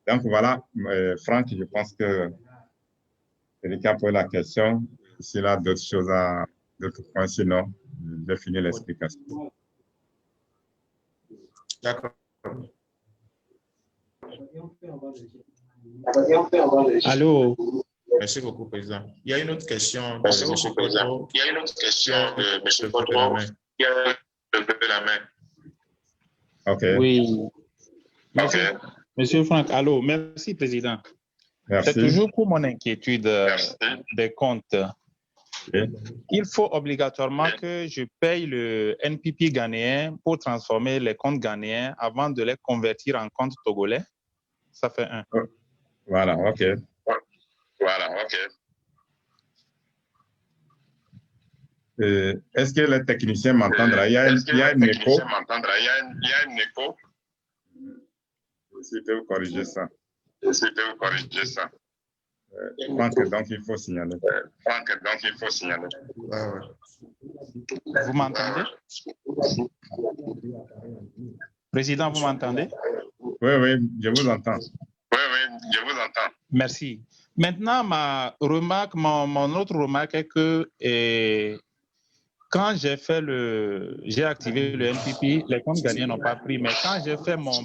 Donc, voilà, Franck, je pense que Eric a posé la question. S'il a d'autres choses d'autres points, sinon, j'ai fini l'explication. D'accord. Allô? Merci beaucoup, Président. Il y a une autre question. Merci beaucoup, Président. Il y a une autre question de M. Podro qui a levé la main. OK. Oui. Monsieur Franck, allô. Merci, Président. Merci. C'est toujours pour mon inquiétude des comptes. Okay. Il faut obligatoirement que je paye le NPP ghanéen pour transformer les comptes ghanéens avant de les convertir en comptes togolais. Ça fait 1. Voilà, OK. Voilà, OK. Est-ce que le technicien m'entendra? Il y a un écho. Il y a un écho. S'il peut vous corriger ça. Franck, donc il faut signaler. Vous m'entendez? Président, vous m'entendez? Oui, je vous entends. Merci. Maintenant, mon autre remarque est que quand j'ai activé le NPP, les comptes gagnés n'ont pas pris. Mais quand j'ai fait mon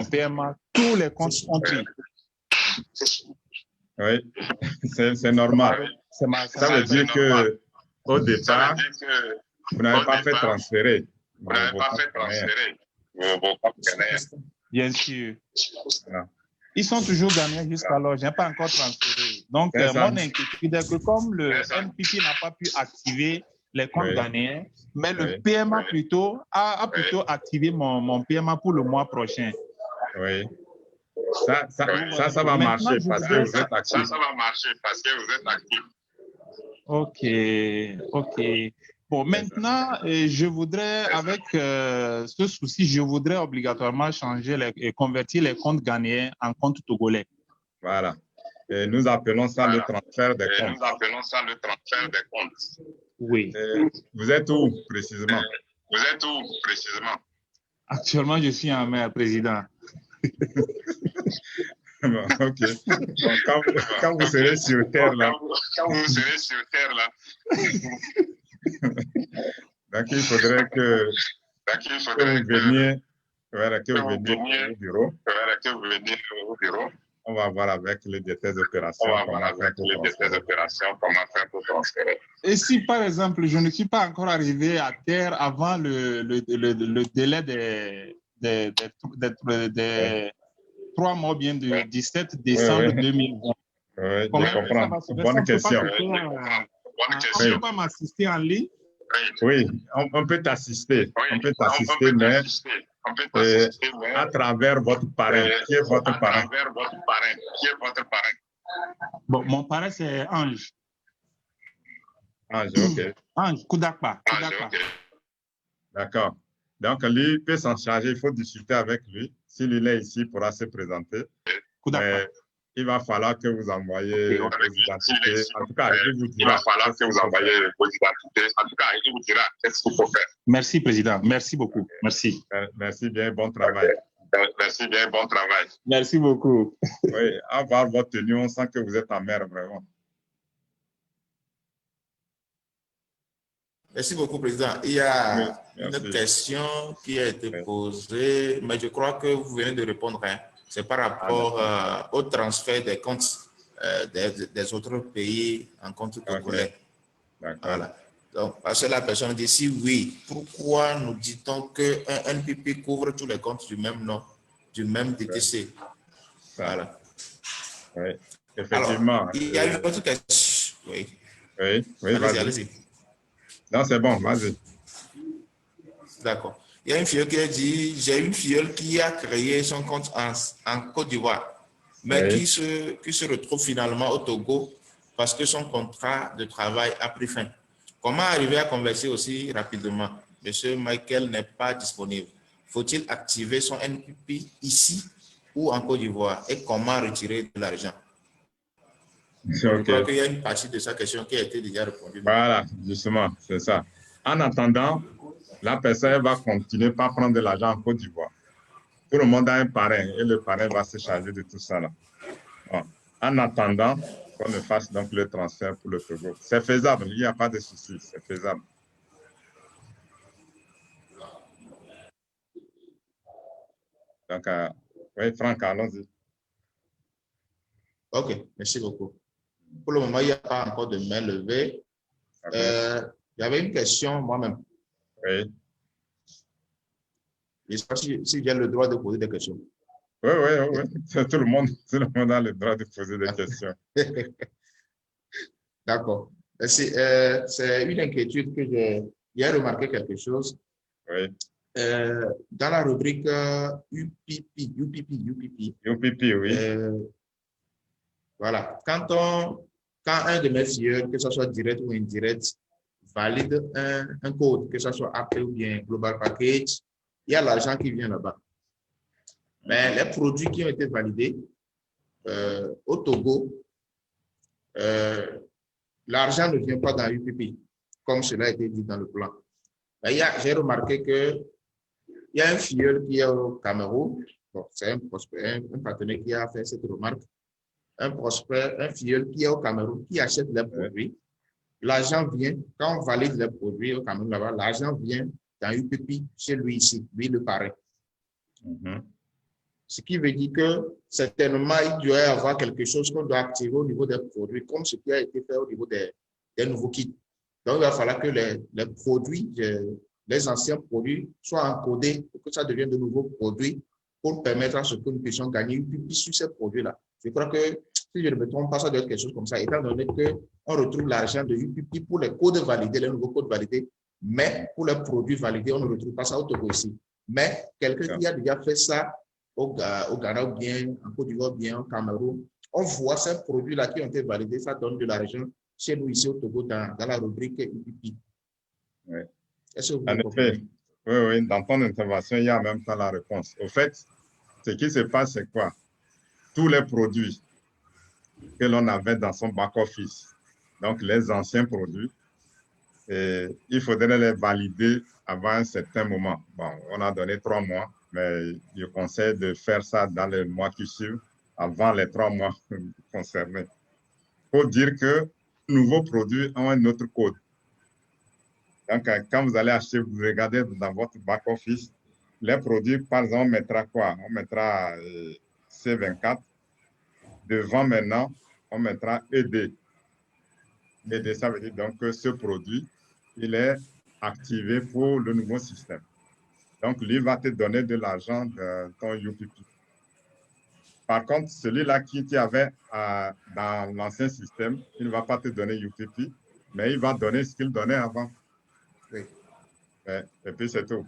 PMA, tous les comptes ont pris. Oui, c'est normal. Ça veut dire que au départ, vous n'avez pas fait transférer. Bien sûr. Voilà. Ils sont toujours gagnés jusqu'alors. Je n'ai pas encore transféré. Donc, mon inquiétude est que comme le NPP n'a pas pu activer les comptes ghanéens, mais le PMA plutôt a activé mon PMA pour le mois prochain. Oui. Ça va marcher parce que vous êtes actif. OK. Bon, maintenant, je voudrais, avec ce souci, je voudrais obligatoirement convertir les comptes ghanéens en comptes togolais. Voilà. Et nous appelons ça le transfert des comptes. Oui. Vous êtes où précisément? Actuellement, je suis en mer, Président. Bon, OK. Donc, quand vous serez sur terre, là. Donc, il faudrait que vous veniez au bureau. On va voir avec les détails d'opération comment faire pour transférer. Et si, par exemple, je ne suis pas encore arrivé à terre avant le délai des 3 mois, bien du 17 décembre 2020. Oui, je comprends. Bonne question. On ne peut pas m'assister en ligne? Oui, on peut t'assister. On peut t'assister, mais à travers votre parrain. Qui est votre parrain? Bon, mon parrain, c'est Ange. Ange, ok. Ange, Koudakpa. D'accord. Donc, lui peut s'en charger. Il faut discuter avec lui. S'il est ici, il pourra se présenter. Mais il va falloir que vous envoyiez vos identités. En tout cas, il vous dira. Qu'est-ce qu'il faut faire. Merci, Président. Merci beaucoup. Merci. Merci bien. Bon travail. Merci bien. Bon travail. Merci beaucoup. Oui, à voir votre tenue, on sent que vous êtes en mer, vraiment. Merci beaucoup, Président. Il y a une question qui a été posée, mais je crois que vous venez de répondre. Hein. C'est par rapport au transfert des comptes des autres pays en compte congolais. Voilà. Donc, parce que la personne dit si oui, pourquoi nous dit-on qu'un NPP couvre tous les comptes du même nom, du même DTC? Voilà. Oui, effectivement. Alors, il y a une autre question. Oui, allez-y. Non, c'est bon, vas-y. D'accord. Il y a une filleule qui a dit, j'ai une filleule qui a créé son compte en Côte d'Ivoire, mais qui se retrouve finalement au Togo parce que son contrat de travail a pris fin. Comment arriver à converser aussi rapidement? Monsieur Michael n'est pas disponible. Faut-il activer son NPP ici ou en Côte d'Ivoire? Et comment retirer de l'argent? Je crois qu'il y a une partie de sa question qui a été déjà répondue. Voilà, justement, c'est ça. En attendant, la personne va continuer par prendre de l'argent en Côte d'Ivoire. Tout le monde a un parrain et le parrain va se charger de tout ça. Là. Bon. En attendant qu'on ne fasse donc le transfert pour le Togo. C'est faisable, il n'y a pas de souci, c'est faisable. Donc, oui, Franck, allons-y. OK, merci beaucoup. Pour le moment, il n'y a pas encore de main levée. Il y avait une question moi-même. Oui. Je ne sais pas si j'ai le droit de poser des questions. Oui. Tout le monde a le droit de poser des questions. D'accord. C'est une inquiétude que j'ai remarqué quelque chose. Oui. Dans la rubrique UPP, oui. Voilà. Quand un de mes filles, que ce soit direct ou indirect, valide un code, que ce soit AP ou bien Global Package, il y a l'argent qui vient là-bas. Mais les produits qui ont été validés au Togo, l'argent ne vient pas dans UPP, comme cela a été dit dans le plan. J'ai remarqué qu'il y a un filleul qui est au Cameroun, bon, c'est un partenaire qui a fait cette remarque, un filleul qui est au Cameroun, qui achète les produits. L'argent vient, quand on valide les produits au Cameroun là-bas, l'argent vient dans UPP chez lui ici, lui le parrain. Ce qui veut dire que certainement, il doit y avoir quelque chose qu'on doit activer au niveau des produits, comme ce qui a été fait au niveau des nouveaux kits. Donc, il va falloir que les produits, les anciens produits soient encodés pour que ça devienne de nouveaux produits pour permettre à ce que nous puissions gagner UPP sur ces produits-là. Je crois que, si je ne me trompe pas, ça doit être quelque chose comme ça, étant donné qu'on retrouve l'argent de UPP pour les codes validés, les nouveaux codes validés, mais pour les produits validés, on ne retrouve pas ça au Togo ici. Mais quelqu'un qui a déjà fait ça au Ghana ou bien, en Côte d'Ivoire, bien, au Cameroun, on voit ces produits-là qui ont été validés, ça donne de l'argent chez nous ici au Togo dans la rubrique UPP. Oui. Est-ce que vous en effet, oui, dans ton intervention, il y a en même temps la réponse. Au fait, ce qui se passe, c'est quoi? Tous les produits que l'on avait dans son back-office, donc les anciens produits, il faudrait les valider avant un certain moment. Bon, on a donné 3 mois, mais je conseille de faire ça dans les mois qui suivent, avant les 3 mois concernés. Pour dire que nouveaux produits ont un autre code. Donc, quand vous allez acheter, vous regardez dans votre back-office, les produits, par exemple, on mettra quoi? On mettra C24. devant maintenant, on mettra ED. ED, ça veut dire donc que ce produit, il est activé pour le nouveau système. Donc, lui va te donner de l'argent de ton UPP. Par contre, celui-là qui avait dans l'ancien système, il ne va pas te donner UPP, mais il va donner ce qu'il donnait avant. Oui. Et puis, c'est tout.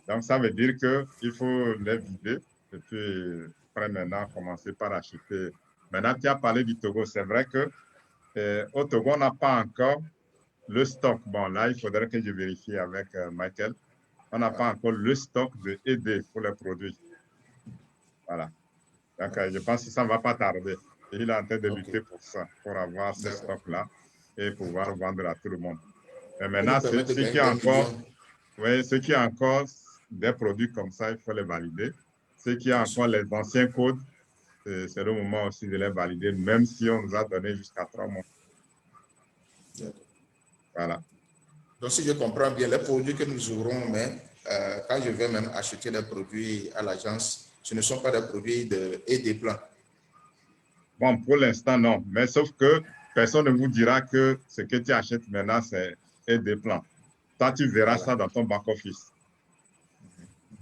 Donc, ça veut dire qu'il faut les vider et puis, après, maintenant, commencer par acheter. Maintenant, tu as parlé du Togo. C'est vrai qu'au Togo, on n'a pas encore le stock. Bon, là, il faudrait que je vérifie avec Michael. On n'a pas encore le stock de ED pour les produits. Voilà. Donc, je pense que ça ne va pas tarder. Et il est en train de lutter pour ça, pour avoir ce stock-là et pouvoir vendre à tout le monde. Et maintenant, ce qui a encore des produits comme ça, il faut les valider. Ceux qui ont encore les anciens codes, c'est le moment aussi de les valider, même si on nous a donné jusqu'à 3 mois. Voilà. Donc, si je comprends bien, les produits que nous aurons, mais quand je vais même acheter des produits à l'agence, ce ne sont pas des produits et des plans. Bon, pour l'instant, non. Mais sauf que personne ne vous dira que ce que tu achètes maintenant, c'est des plans. Toi, tu verras ça dans ton back-office.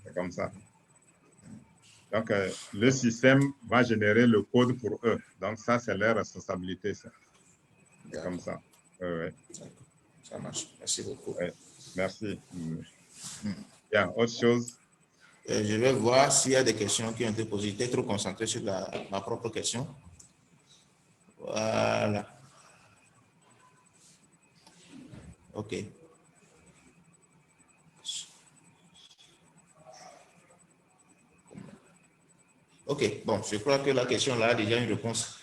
C'est comme ça. Donc, le système va générer le code pour eux. Donc, ça, c'est leur responsabilité. C'est comme ça. Ouais. Ça marche. Merci beaucoup. Ouais. Merci. Bien, autre chose? Je vais voir s'il y a des questions qui ont été posées. J'étais trop concentré sur ma propre question. Voilà. OK. OK. Bon, je crois que la question là a déjà une réponse.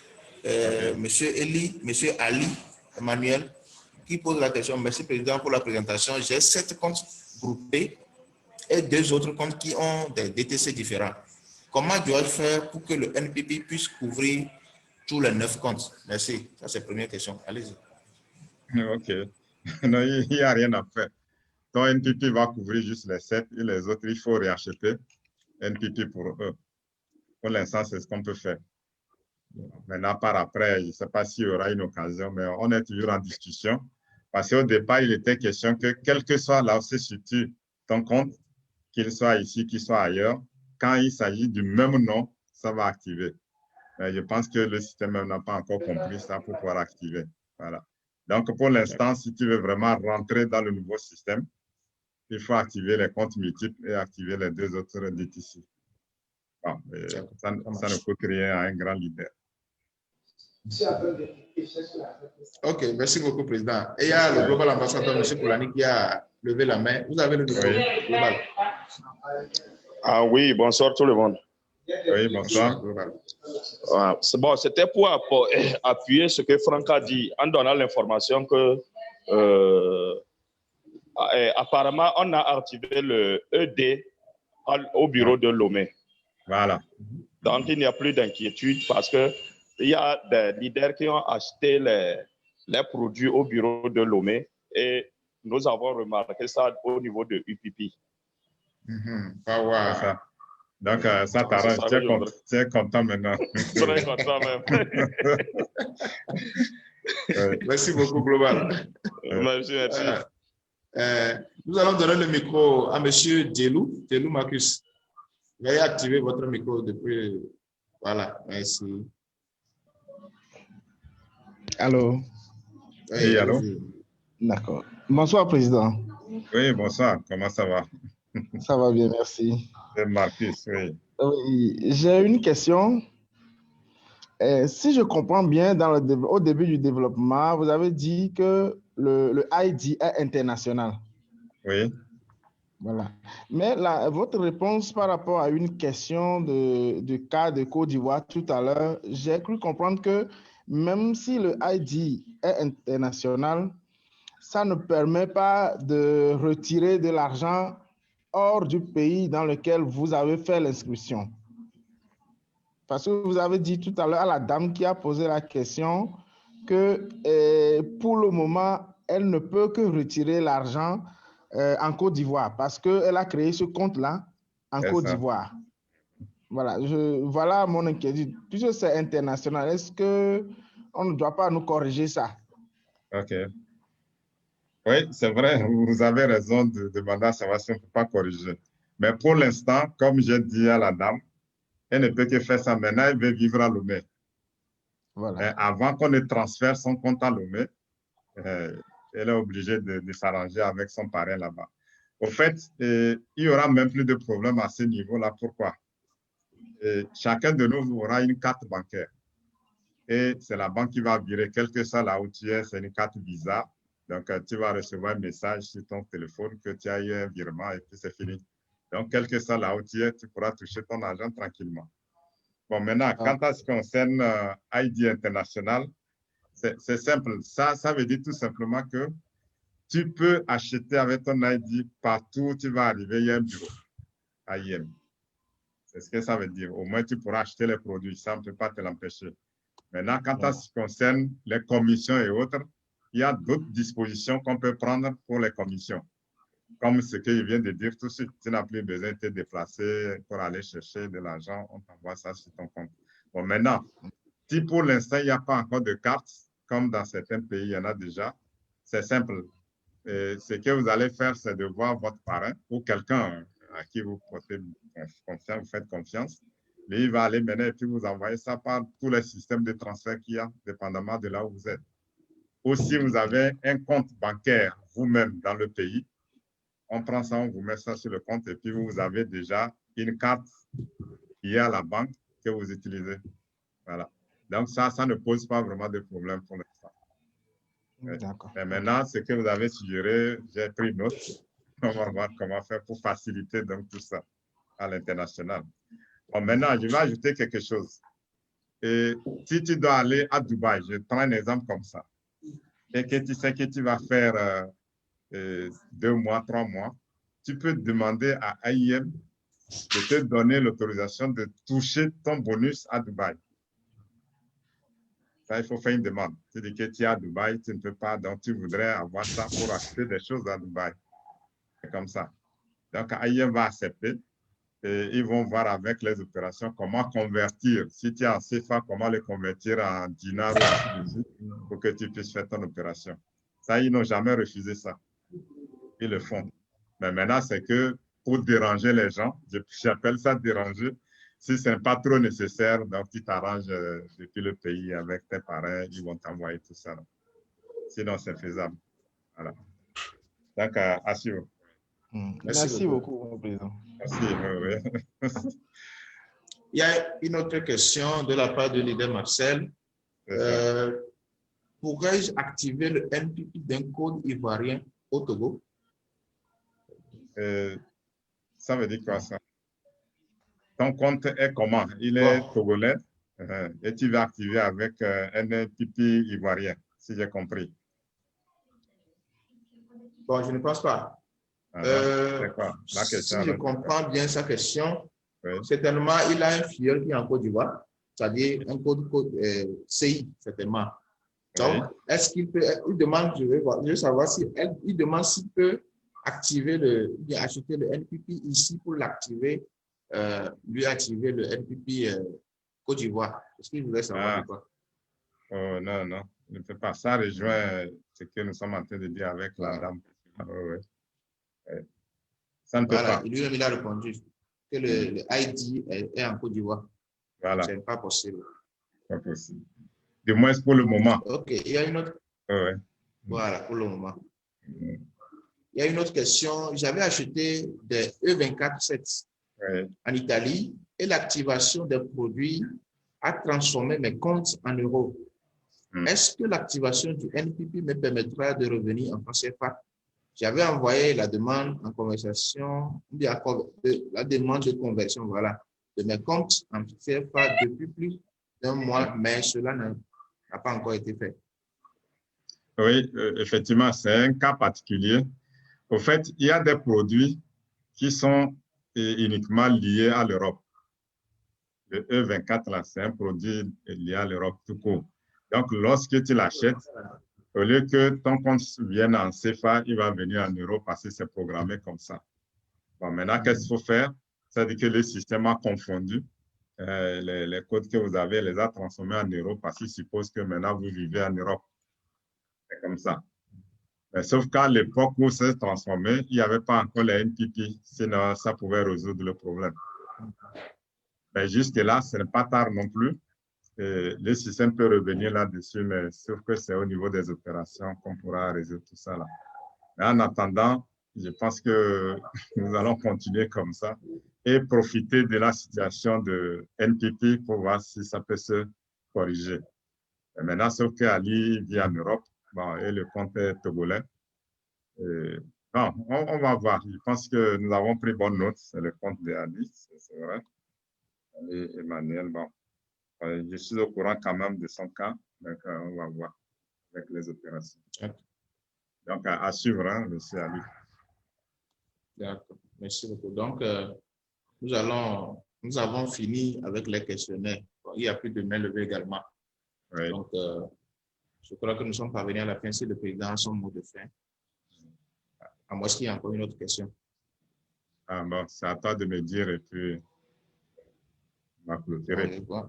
Monsieur Ali Emmanuel, qui pose la question. Merci, Président, pour la présentation. J'ai 7 comptes groupés et 2 autres comptes qui ont des DTC différents. Comment dois-je faire pour que le NPP puisse couvrir tous les 9 comptes? Merci. Ça, c'est la première question. Allez-y. OK. Non, il n'y a rien à faire. Ton NPP va couvrir juste les 7 et les autres, il faut réacheter NPP pour eux. Pour l'instant, c'est ce qu'on peut faire. Maintenant, par après, je ne sais pas s'il y aura une occasion, mais on est toujours en discussion. Parce qu'au départ, il était question que, quel que soit là où se situe ton compte, qu'il soit ici, qu'il soit ailleurs, quand il s'agit du même nom, ça va activer. Mais je pense que le système n'a pas encore compris ça pour pouvoir activer. Voilà. Donc, pour l'instant, si tu veux vraiment rentrer dans le nouveau système, il faut activer les comptes multiples et activer les 2 autres DTC. Bon, ça ne coûte rien à un grand leader. OK, merci beaucoup, Président. Et il y a le Global Ambassadeur, M. Poulani, qui a levé la main. Vous avez le micro global. Ah oui, bonsoir tout le monde. Oui, bonsoir. C'est bon, c'était pour appuyer ce que Franck a dit en donnant l'information que apparemment on a activé le ED au bureau de Lomé. Voilà. Donc il n'y a plus d'inquiétude parce que il y a des leaders qui ont acheté les produits au bureau de Lomé et nous avons remarqué ça au niveau de UPP. Ça. Donc, ça t'arrange. Tu es content maintenant. Très content même. Merci beaucoup, Global. Merci. Nous allons donner le micro à M. Djelou Marcus. Veuillez activer votre micro depuis. Voilà, merci. Allô? Oui, allô? D'accord. Bonsoir, Président. Oui, bonsoir. Comment ça va? Ça va bien, merci. C'est Marcus, oui. Oui, j'ai une question. Si je comprends bien, au début du développement, vous avez dit que le ID est international. Oui. Voilà. Mais votre réponse par rapport à une question de cas de Côte d'Ivoire tout à l'heure, j'ai cru comprendre que même si le ID est international, ça ne permet pas de retirer de l'argent hors du pays dans lequel vous avez fait l'inscription. Parce que vous avez dit tout à l'heure à la dame qui a posé la question que pour le moment, elle ne peut que retirer l'argent en Côte d'Ivoire parce qu'elle a créé ce compte-là en Côte d'Ivoire. Voilà, voilà mon inquiétude. Puisque c'est international, est-ce qu'on ne doit pas nous corriger ça? OK. Oui, c'est vrai, vous avez raison de demander à savoir si on ne peut pas corriger. Mais pour l'instant, comme j'ai dit à la dame, elle ne peut que faire ça maintenant, elle veut vivre à Lomé. Voilà. Mais avant qu'on ne transfère son compte à Lomé, elle est obligée de s'arranger avec son parrain là-bas. Au fait, il n'y aura même plus de problème à ce niveau-là. Pourquoi? Chacun de nous aura une carte bancaire. Et c'est la banque qui va virer, quel que soit là où tu es, c'est une carte Visa. Donc, tu vas recevoir un message sur ton téléphone que tu as eu un virement et puis c'est fini. Donc, quel que soit là où tu es, tu pourras toucher ton argent tranquillement. Bon, maintenant, quant à ce qui concerne ID international, c'est simple. Ça veut dire tout simplement que tu peux acheter avec ton ID partout où tu vas arriver, il y a un bureau à IM. C'est ce que ça veut dire. Au moins, tu pourras acheter les produits. Ça ne peut pas te l'empêcher. Maintenant, quant à ce qui concerne les commissions et autres, il y a d'autres dispositions qu'on peut prendre pour les commissions. Comme ce qu'il vient de dire tout de suite, tu n'as plus besoin de te déplacer pour aller chercher de l'argent, on t'envoie ça sur ton compte. Bon, maintenant, si pour l'instant, il n'y a pas encore de carte, comme dans certains pays, il y en a déjà, c'est simple. Ce que vous allez faire, c'est de voir votre parrain ou quelqu'un à qui vous portez confiance, vous faites confiance. Mais il va aller maintenant et puis vous envoyer ça par tous les systèmes de transfert qu'il y a, dépendamment de là où vous êtes. Ou si vous avez un compte bancaire vous-même dans le pays, on prend ça, on vous met ça sur le compte et puis vous avez déjà une carte qui est à la banque que vous utilisez. Voilà. Donc ça ne pose pas vraiment de problème pour l'instant. D'accord. Mais maintenant, ce que vous avez suggéré, j'ai pris note. On va voir comment faire pour faciliter donc tout ça à l'international. Bon, maintenant, je vais ajouter quelque chose. Et si tu dois aller à Dubaï, je prends un exemple comme ça, et que tu sais que tu vas faire 2 mois, 3 mois, tu peux demander à AIM de te donner l'autorisation de toucher ton bonus à Dubaï. Ça, il faut faire une demande. Tu dis que tu es à Dubaï, tu ne peux pas, donc tu voudrais avoir ça pour acheter des choses à Dubaï. C'est comme ça. Donc, AIM va accepter et ils vont voir avec les opérations comment convertir. Si tu es en CFA, comment le convertir en dinar ou en Tunisie pour que tu puisses faire ton opération. Ça, ils n'ont jamais refusé ça. Ils le font. Mais maintenant, c'est que pour déranger les gens, j'appelle ça déranger, si ce n'est pas trop nécessaire, donc tu t'arranges depuis le pays avec tes parents, ils vont t'envoyer tout ça. Sinon, c'est faisable. Voilà. Donc, à suivre. Merci beaucoup, mon président. Merci. Oui. Il y a une autre question de la part de leader Marcel. Pourrais-je activer le NPP d'un code ivoirien au Togo? Ça veut dire quoi ça? Ton compte est comment? Il est togolais et tu vas activer avec un NPP ivoirien, si j'ai compris. Bon, je ne pense pas. Si je comprends bien sa question, certainement, il a un filleul qui est en Côte d'Ivoire, c'est-à-dire un code CI, certainement. Donc, est-ce qu'il peut, il demande, je veux savoir si il demande s'il peut activer acheter le NPP ici pour l'activer, lui activer le NPP Côte d'Ivoire. Est-ce qu'il voudrait savoir quoi? Oh, non, non, il ne peut pas. Ça rejoint ce que nous sommes en train de dire avec la dame. Ça ne peut pas. Lui-même, il a répondu que le ID est en Côte d'Ivoire. Voilà. Ce n'est pas possible. Pas possible. Du moins pour le moment. OK. Il y a une autre. Voilà, pour le moment. Il y a une autre question. J'avais acheté des E24/7 en Italie et l'activation des produits a transformé mes comptes en euros. Est-ce que l'activation du NPP me permettra de revenir en francs CFA? J'avais envoyé la demande en conversation, la demande de conversion, voilà, de mes comptes en CFA depuis plus d'un mois, mais cela n'a pas encore été fait. Oui, effectivement, c'est un cas particulier. Au fait, il y a des produits qui sont uniquement liés à l'Europe. Le E24, là, c'est un produit lié à l'Europe tout court. Donc, lorsque tu l'achètes, au lieu que ton compte vienne en CFA, il va venir en euros parce que c'est programmé comme ça. Bon, maintenant, qu'est-ce qu'il faut faire? C'est-à-dire que le système a confondu les codes que vous avez, les a transformés en euros parce qu'ils supposent que maintenant vous vivez en Europe. C'est comme ça. Mais sauf qu'à l'époque où c'est transformé, il n'y avait pas encore les NPP, sinon ça pouvait résoudre le problème. Mais jusque-là, ce n'est pas tard non plus. Et le système peut revenir là-dessus, mais sauf que c'est au niveau des opérations qu'on pourra résoudre tout ça là. Mais en attendant, je pense que nous allons continuer comme ça et profiter de la situation de NPP pour voir si ça peut se corriger. Et maintenant, sauf qu'Ali vit en Europe, bon, et le compte est togolais. Bon, on va voir. Je pense que nous avons pris bonne note. C'est le compte d'Ali, c'est vrai. Et Emmanuel, bon, je suis au courant quand même de son cas, donc on va voir avec les opérations. Donc, à suivre, hein, monsieur Ali. D'accord, merci beaucoup. Donc, nous avons fini avec les questionnaires. Bon, il n'y a plus de main levée également. Oui. Donc, je crois que nous sommes parvenus à la fin si le président a son mot de fin. À moins qu'il y ait encore une autre question. Ah bon, c'est à toi de me dire et puis on va clôturer. Bon.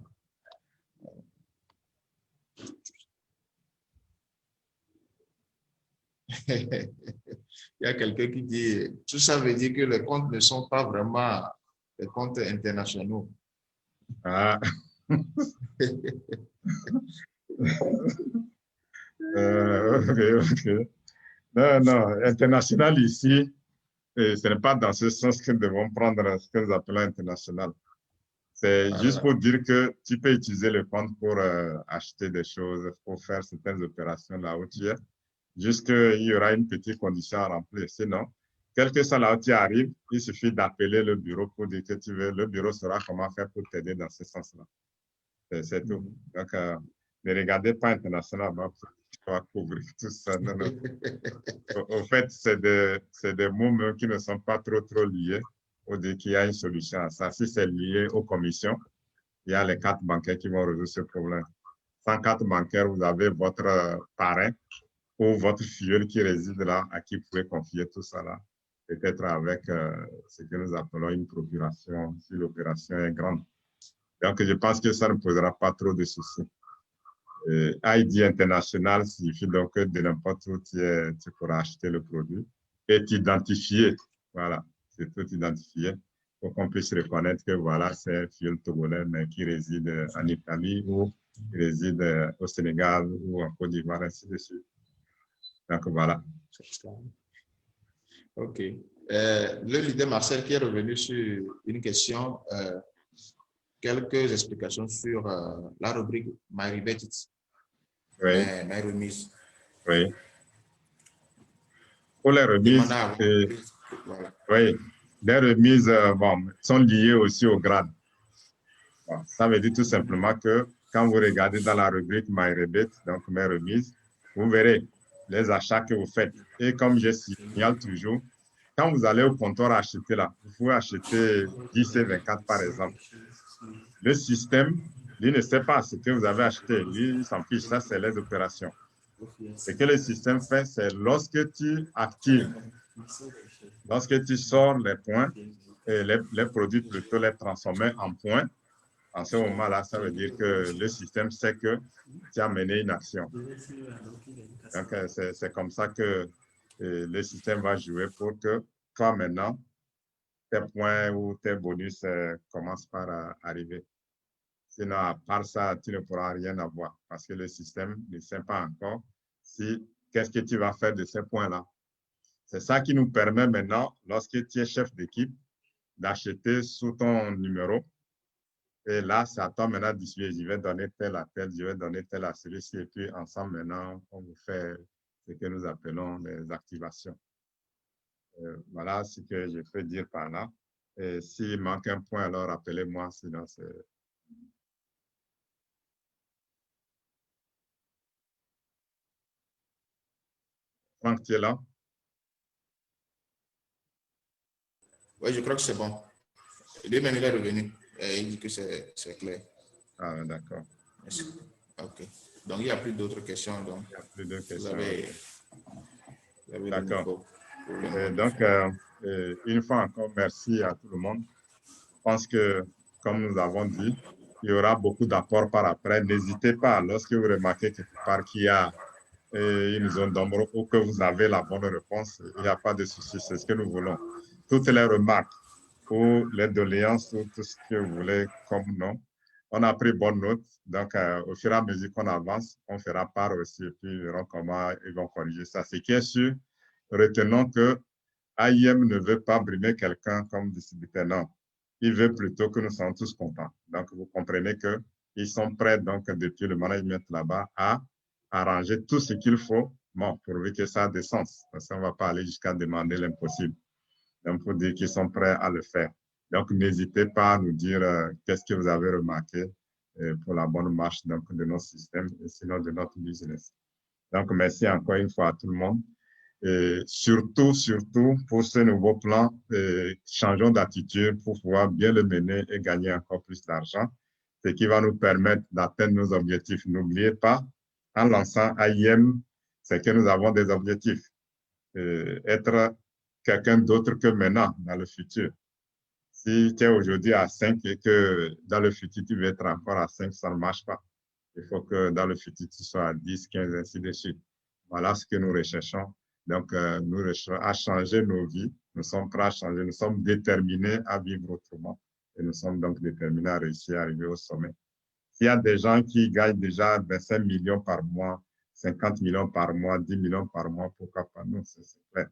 Il y a quelqu'un qui dit, tout ça veut dire que les comptes ne sont pas vraiment des comptes internationaux. Ah. Ok. Non, international ici, ce n'est pas dans ce sens que nous devons prendre ce que nous appelons international. C'est juste pour dire que tu peux utiliser le compte pour acheter des choses, pour faire certaines opérations là où tu es. Juste qu'il y aura une petite condition à remplir. Sinon, quel que soit là où tu arrives, il suffit d'appeler le bureau pour dire que tu veux. Le bureau saura comment faire pour t'aider dans ce sens-là. C'est tout. Donc, ne regardez pas international, tu vas couvrir tout ça. Non, non. Au fait, c'est des mots qui ne sont pas trop liés. On dit qu'il y a une solution à ça. Si c'est lié aux commissions, il y a les cartes bancaires qui vont résoudre ce problème. Sans carte bancaire, vous avez votre parrain ou votre filleul qui réside là, à qui vous pouvez confier tout ça là. Peut-être avec ce que nous appelons une procuration, si l'opération est grande. Donc, je pense que ça ne posera pas trop de soucis. ID international signifie donc que de n'importe où tu pourras acheter le produit et t'identifier. Voilà, c'est tout identifié pour qu'on puisse reconnaître que voilà, c'est un filleul togolais mais qui réside en Italie ou qui réside au Sénégal ou en Côte d'Ivoire, ainsi de suite. Donc, voilà. OK. Le leader Marcel qui est revenu sur une question, quelques explications sur la rubrique My Rebates, oui. mes remises. Oui. Pour les remises, voilà. Oui, les remises sont liées aussi au grade. Bon, ça veut dire tout simplement que quand vous regardez dans la rubrique My Rebate, donc mes remises, vous verrez les achats que vous faites. Et comme je signale toujours, quand vous allez au comptoir acheter là, vous pouvez acheter 10 et 24 par exemple. Le système, lui ne sait pas ce que vous avez acheté. Lui, il s'en fiche. Ça, c'est les opérations. Ce que le système fait, c'est lorsque tu actives, lorsque tu sors les points, et les produits plutôt les transformer en points, en ce moment-là, ça veut dire que le système sait que tu as mené une action. Donc, c'est comme ça que le système va jouer pour que toi, maintenant, tes points ou tes bonus commencent par arriver. Sinon, à part ça, tu ne pourras rien avoir parce que le système ne sait pas encore qu'est-ce que tu vas faire de ces points-là. C'est ça qui nous permet maintenant, lorsque tu es chef d'équipe, d'acheter sous ton numéro. Et là, c'est à toi maintenant de décider, je vais donner tel à tel, je vais donner tel à celui-ci. Et puis, ensemble, maintenant, on vous fait ce que nous appelons les activations. Voilà ce que je peux dire par là. Et s'il manque un point, alors appelez-moi, sinon c'est... Franck, tu es là? Oui, je crois que c'est bon. Lui-même, il est revenu. Il dit que c'est clair. Ah, d'accord. Merci. OK. Donc, il n'y a plus d'autres questions. Donc, il n'y a plus de questions. Vous avez d'accord. Donc, une fois encore, merci à tout le monde. Je pense que comme nous avons dit, il y aura beaucoup d'apports par après. N'hésitez pas, lorsque vous remarquez quelque part qu'il y a une zone d'ombre ou que vous avez la bonne réponse, il n'y a pas de souci, c'est ce que nous voulons. Toutes les remarques ou les doléances ou tout ce que vous voulez comme nom, on a pris bonne note. Donc, au fur et à mesure qu'on avance, on fera part aussi et puis ils verront comment ils vont corriger ça. Ce qui est sûr, retenons que AIM ne veut pas brimer quelqu'un comme distributeur, non. Il veut plutôt que nous soyons tous contents. Donc, vous comprenez qu'ils sont prêts, donc, depuis le management là-bas, à arranger tout ce qu'il faut, bon, pourvu que ça a des sens. Parce qu'on ne va pas aller jusqu'à demander l'impossible. Donc, il faut dire qu'ils sont prêts à le faire. Donc, n'hésitez pas à nous dire qu'est-ce que vous avez remarqué pour la bonne marche donc, de notre système et sinon de notre business. Donc, merci encore une fois à tout le monde. Et surtout pour ce nouveau plan, changeons d'attitude pour pouvoir bien le mener et gagner encore plus d'argent, ce qui va nous permettre d'atteindre nos objectifs. N'oubliez pas, en lançant AIM, c'est que nous avons des objectifs. Être quelqu'un d'autre que maintenant, dans le futur. Si tu es aujourd'hui à 5 et que dans le futur, tu veux être encore à 5, ça ne marche pas. Il faut que dans le futur, tu sois à 10, 15, ainsi de suite. Voilà ce que nous recherchons. Donc, nous recherchons à changer nos vies. Nous sommes prêts à changer. Nous sommes déterminés à vivre autrement. Et nous sommes donc déterminés à réussir à arriver au sommet. S'il y a des gens qui gagnent déjà 25 millions par mois, 50 millions par mois, 10 millions par mois, pourquoi pas nous? C'est clair.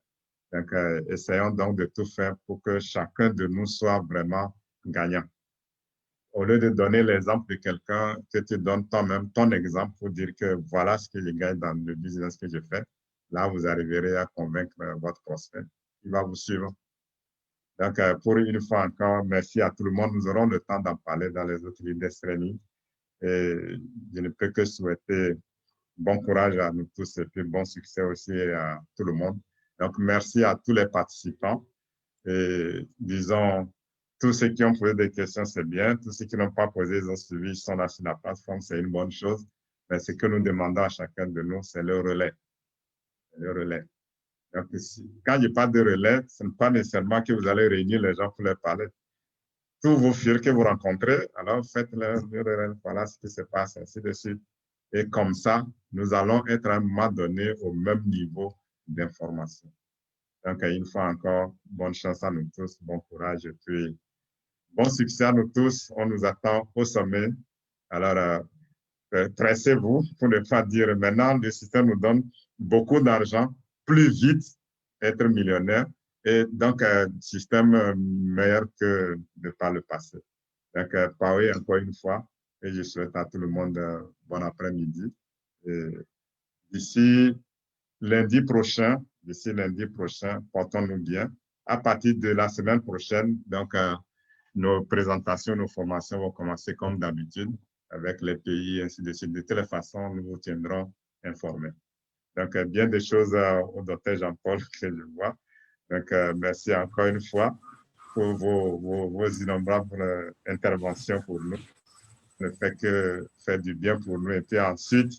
Donc, essayons donc de tout faire pour que chacun de nous soit vraiment gagnant. Au lieu de donner l'exemple de quelqu'un, que tu donnes toi-même ton exemple pour dire que voilà ce que je gagne dans le business que je fais. Là, vous arriverez à convaincre votre prospect. Il va vous suivre. Donc, pour une fois encore, merci à tout le monde. Nous aurons le temps d'en parler dans les autres leaders training. Et je ne peux que souhaiter bon courage à nous tous et puis bon succès aussi à tout le monde. Donc, merci à tous les participants. Et disons, tous ceux qui ont posé des questions, c'est bien. Tous ceux qui n'ont pas posé, ils ont suivi, ils sont là sur la plateforme, c'est une bonne chose. Mais ce que nous demandons à chacun de nous, c'est le relais. Le relais. Donc, quand je parle de relais, ce n'est pas nécessairement que vous allez réunir les gens pour leur parler. Tous vos filles que vous rencontrez, alors faites le relais. Voilà ce qui se passe, ainsi de suite. Et comme ça, nous allons être à un moment donné au même niveau d'information. Donc, une fois encore, bonne chance à nous tous, bon courage et puis bon succès à nous tous. On nous attend au sommet. Alors, pressez-vous pour ne pas dire maintenant, le système nous donne beaucoup d'argent, plus vite être millionnaire et donc un système meilleur que de par le passé. Donc, parlez encore une fois et je souhaite à tout le monde bon après-midi. D'ici lundi prochain, portons-nous bien. À partir de la semaine prochaine, donc, nos présentations, nos formations vont commencer comme d'habitude avec les pays, ainsi de suite. De telle façon, nous vous tiendrons informés. Donc, bien des choses au docteur Jean-Paul que je vois. Donc, merci encore une fois pour vos innombrables interventions pour nous. Ne fait que faire du bien pour nous. Et puis ensuite,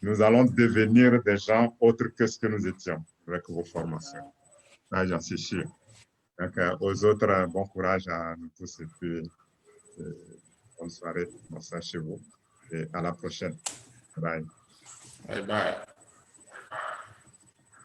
nous allons devenir des gens autres que ce que nous étions avec vos formations. Là, j'en suis sûr. Donc, aux autres, bon courage à nous tous et puis bonne soirée, bonsoir chez vous et à la prochaine. Bye. Bye bye.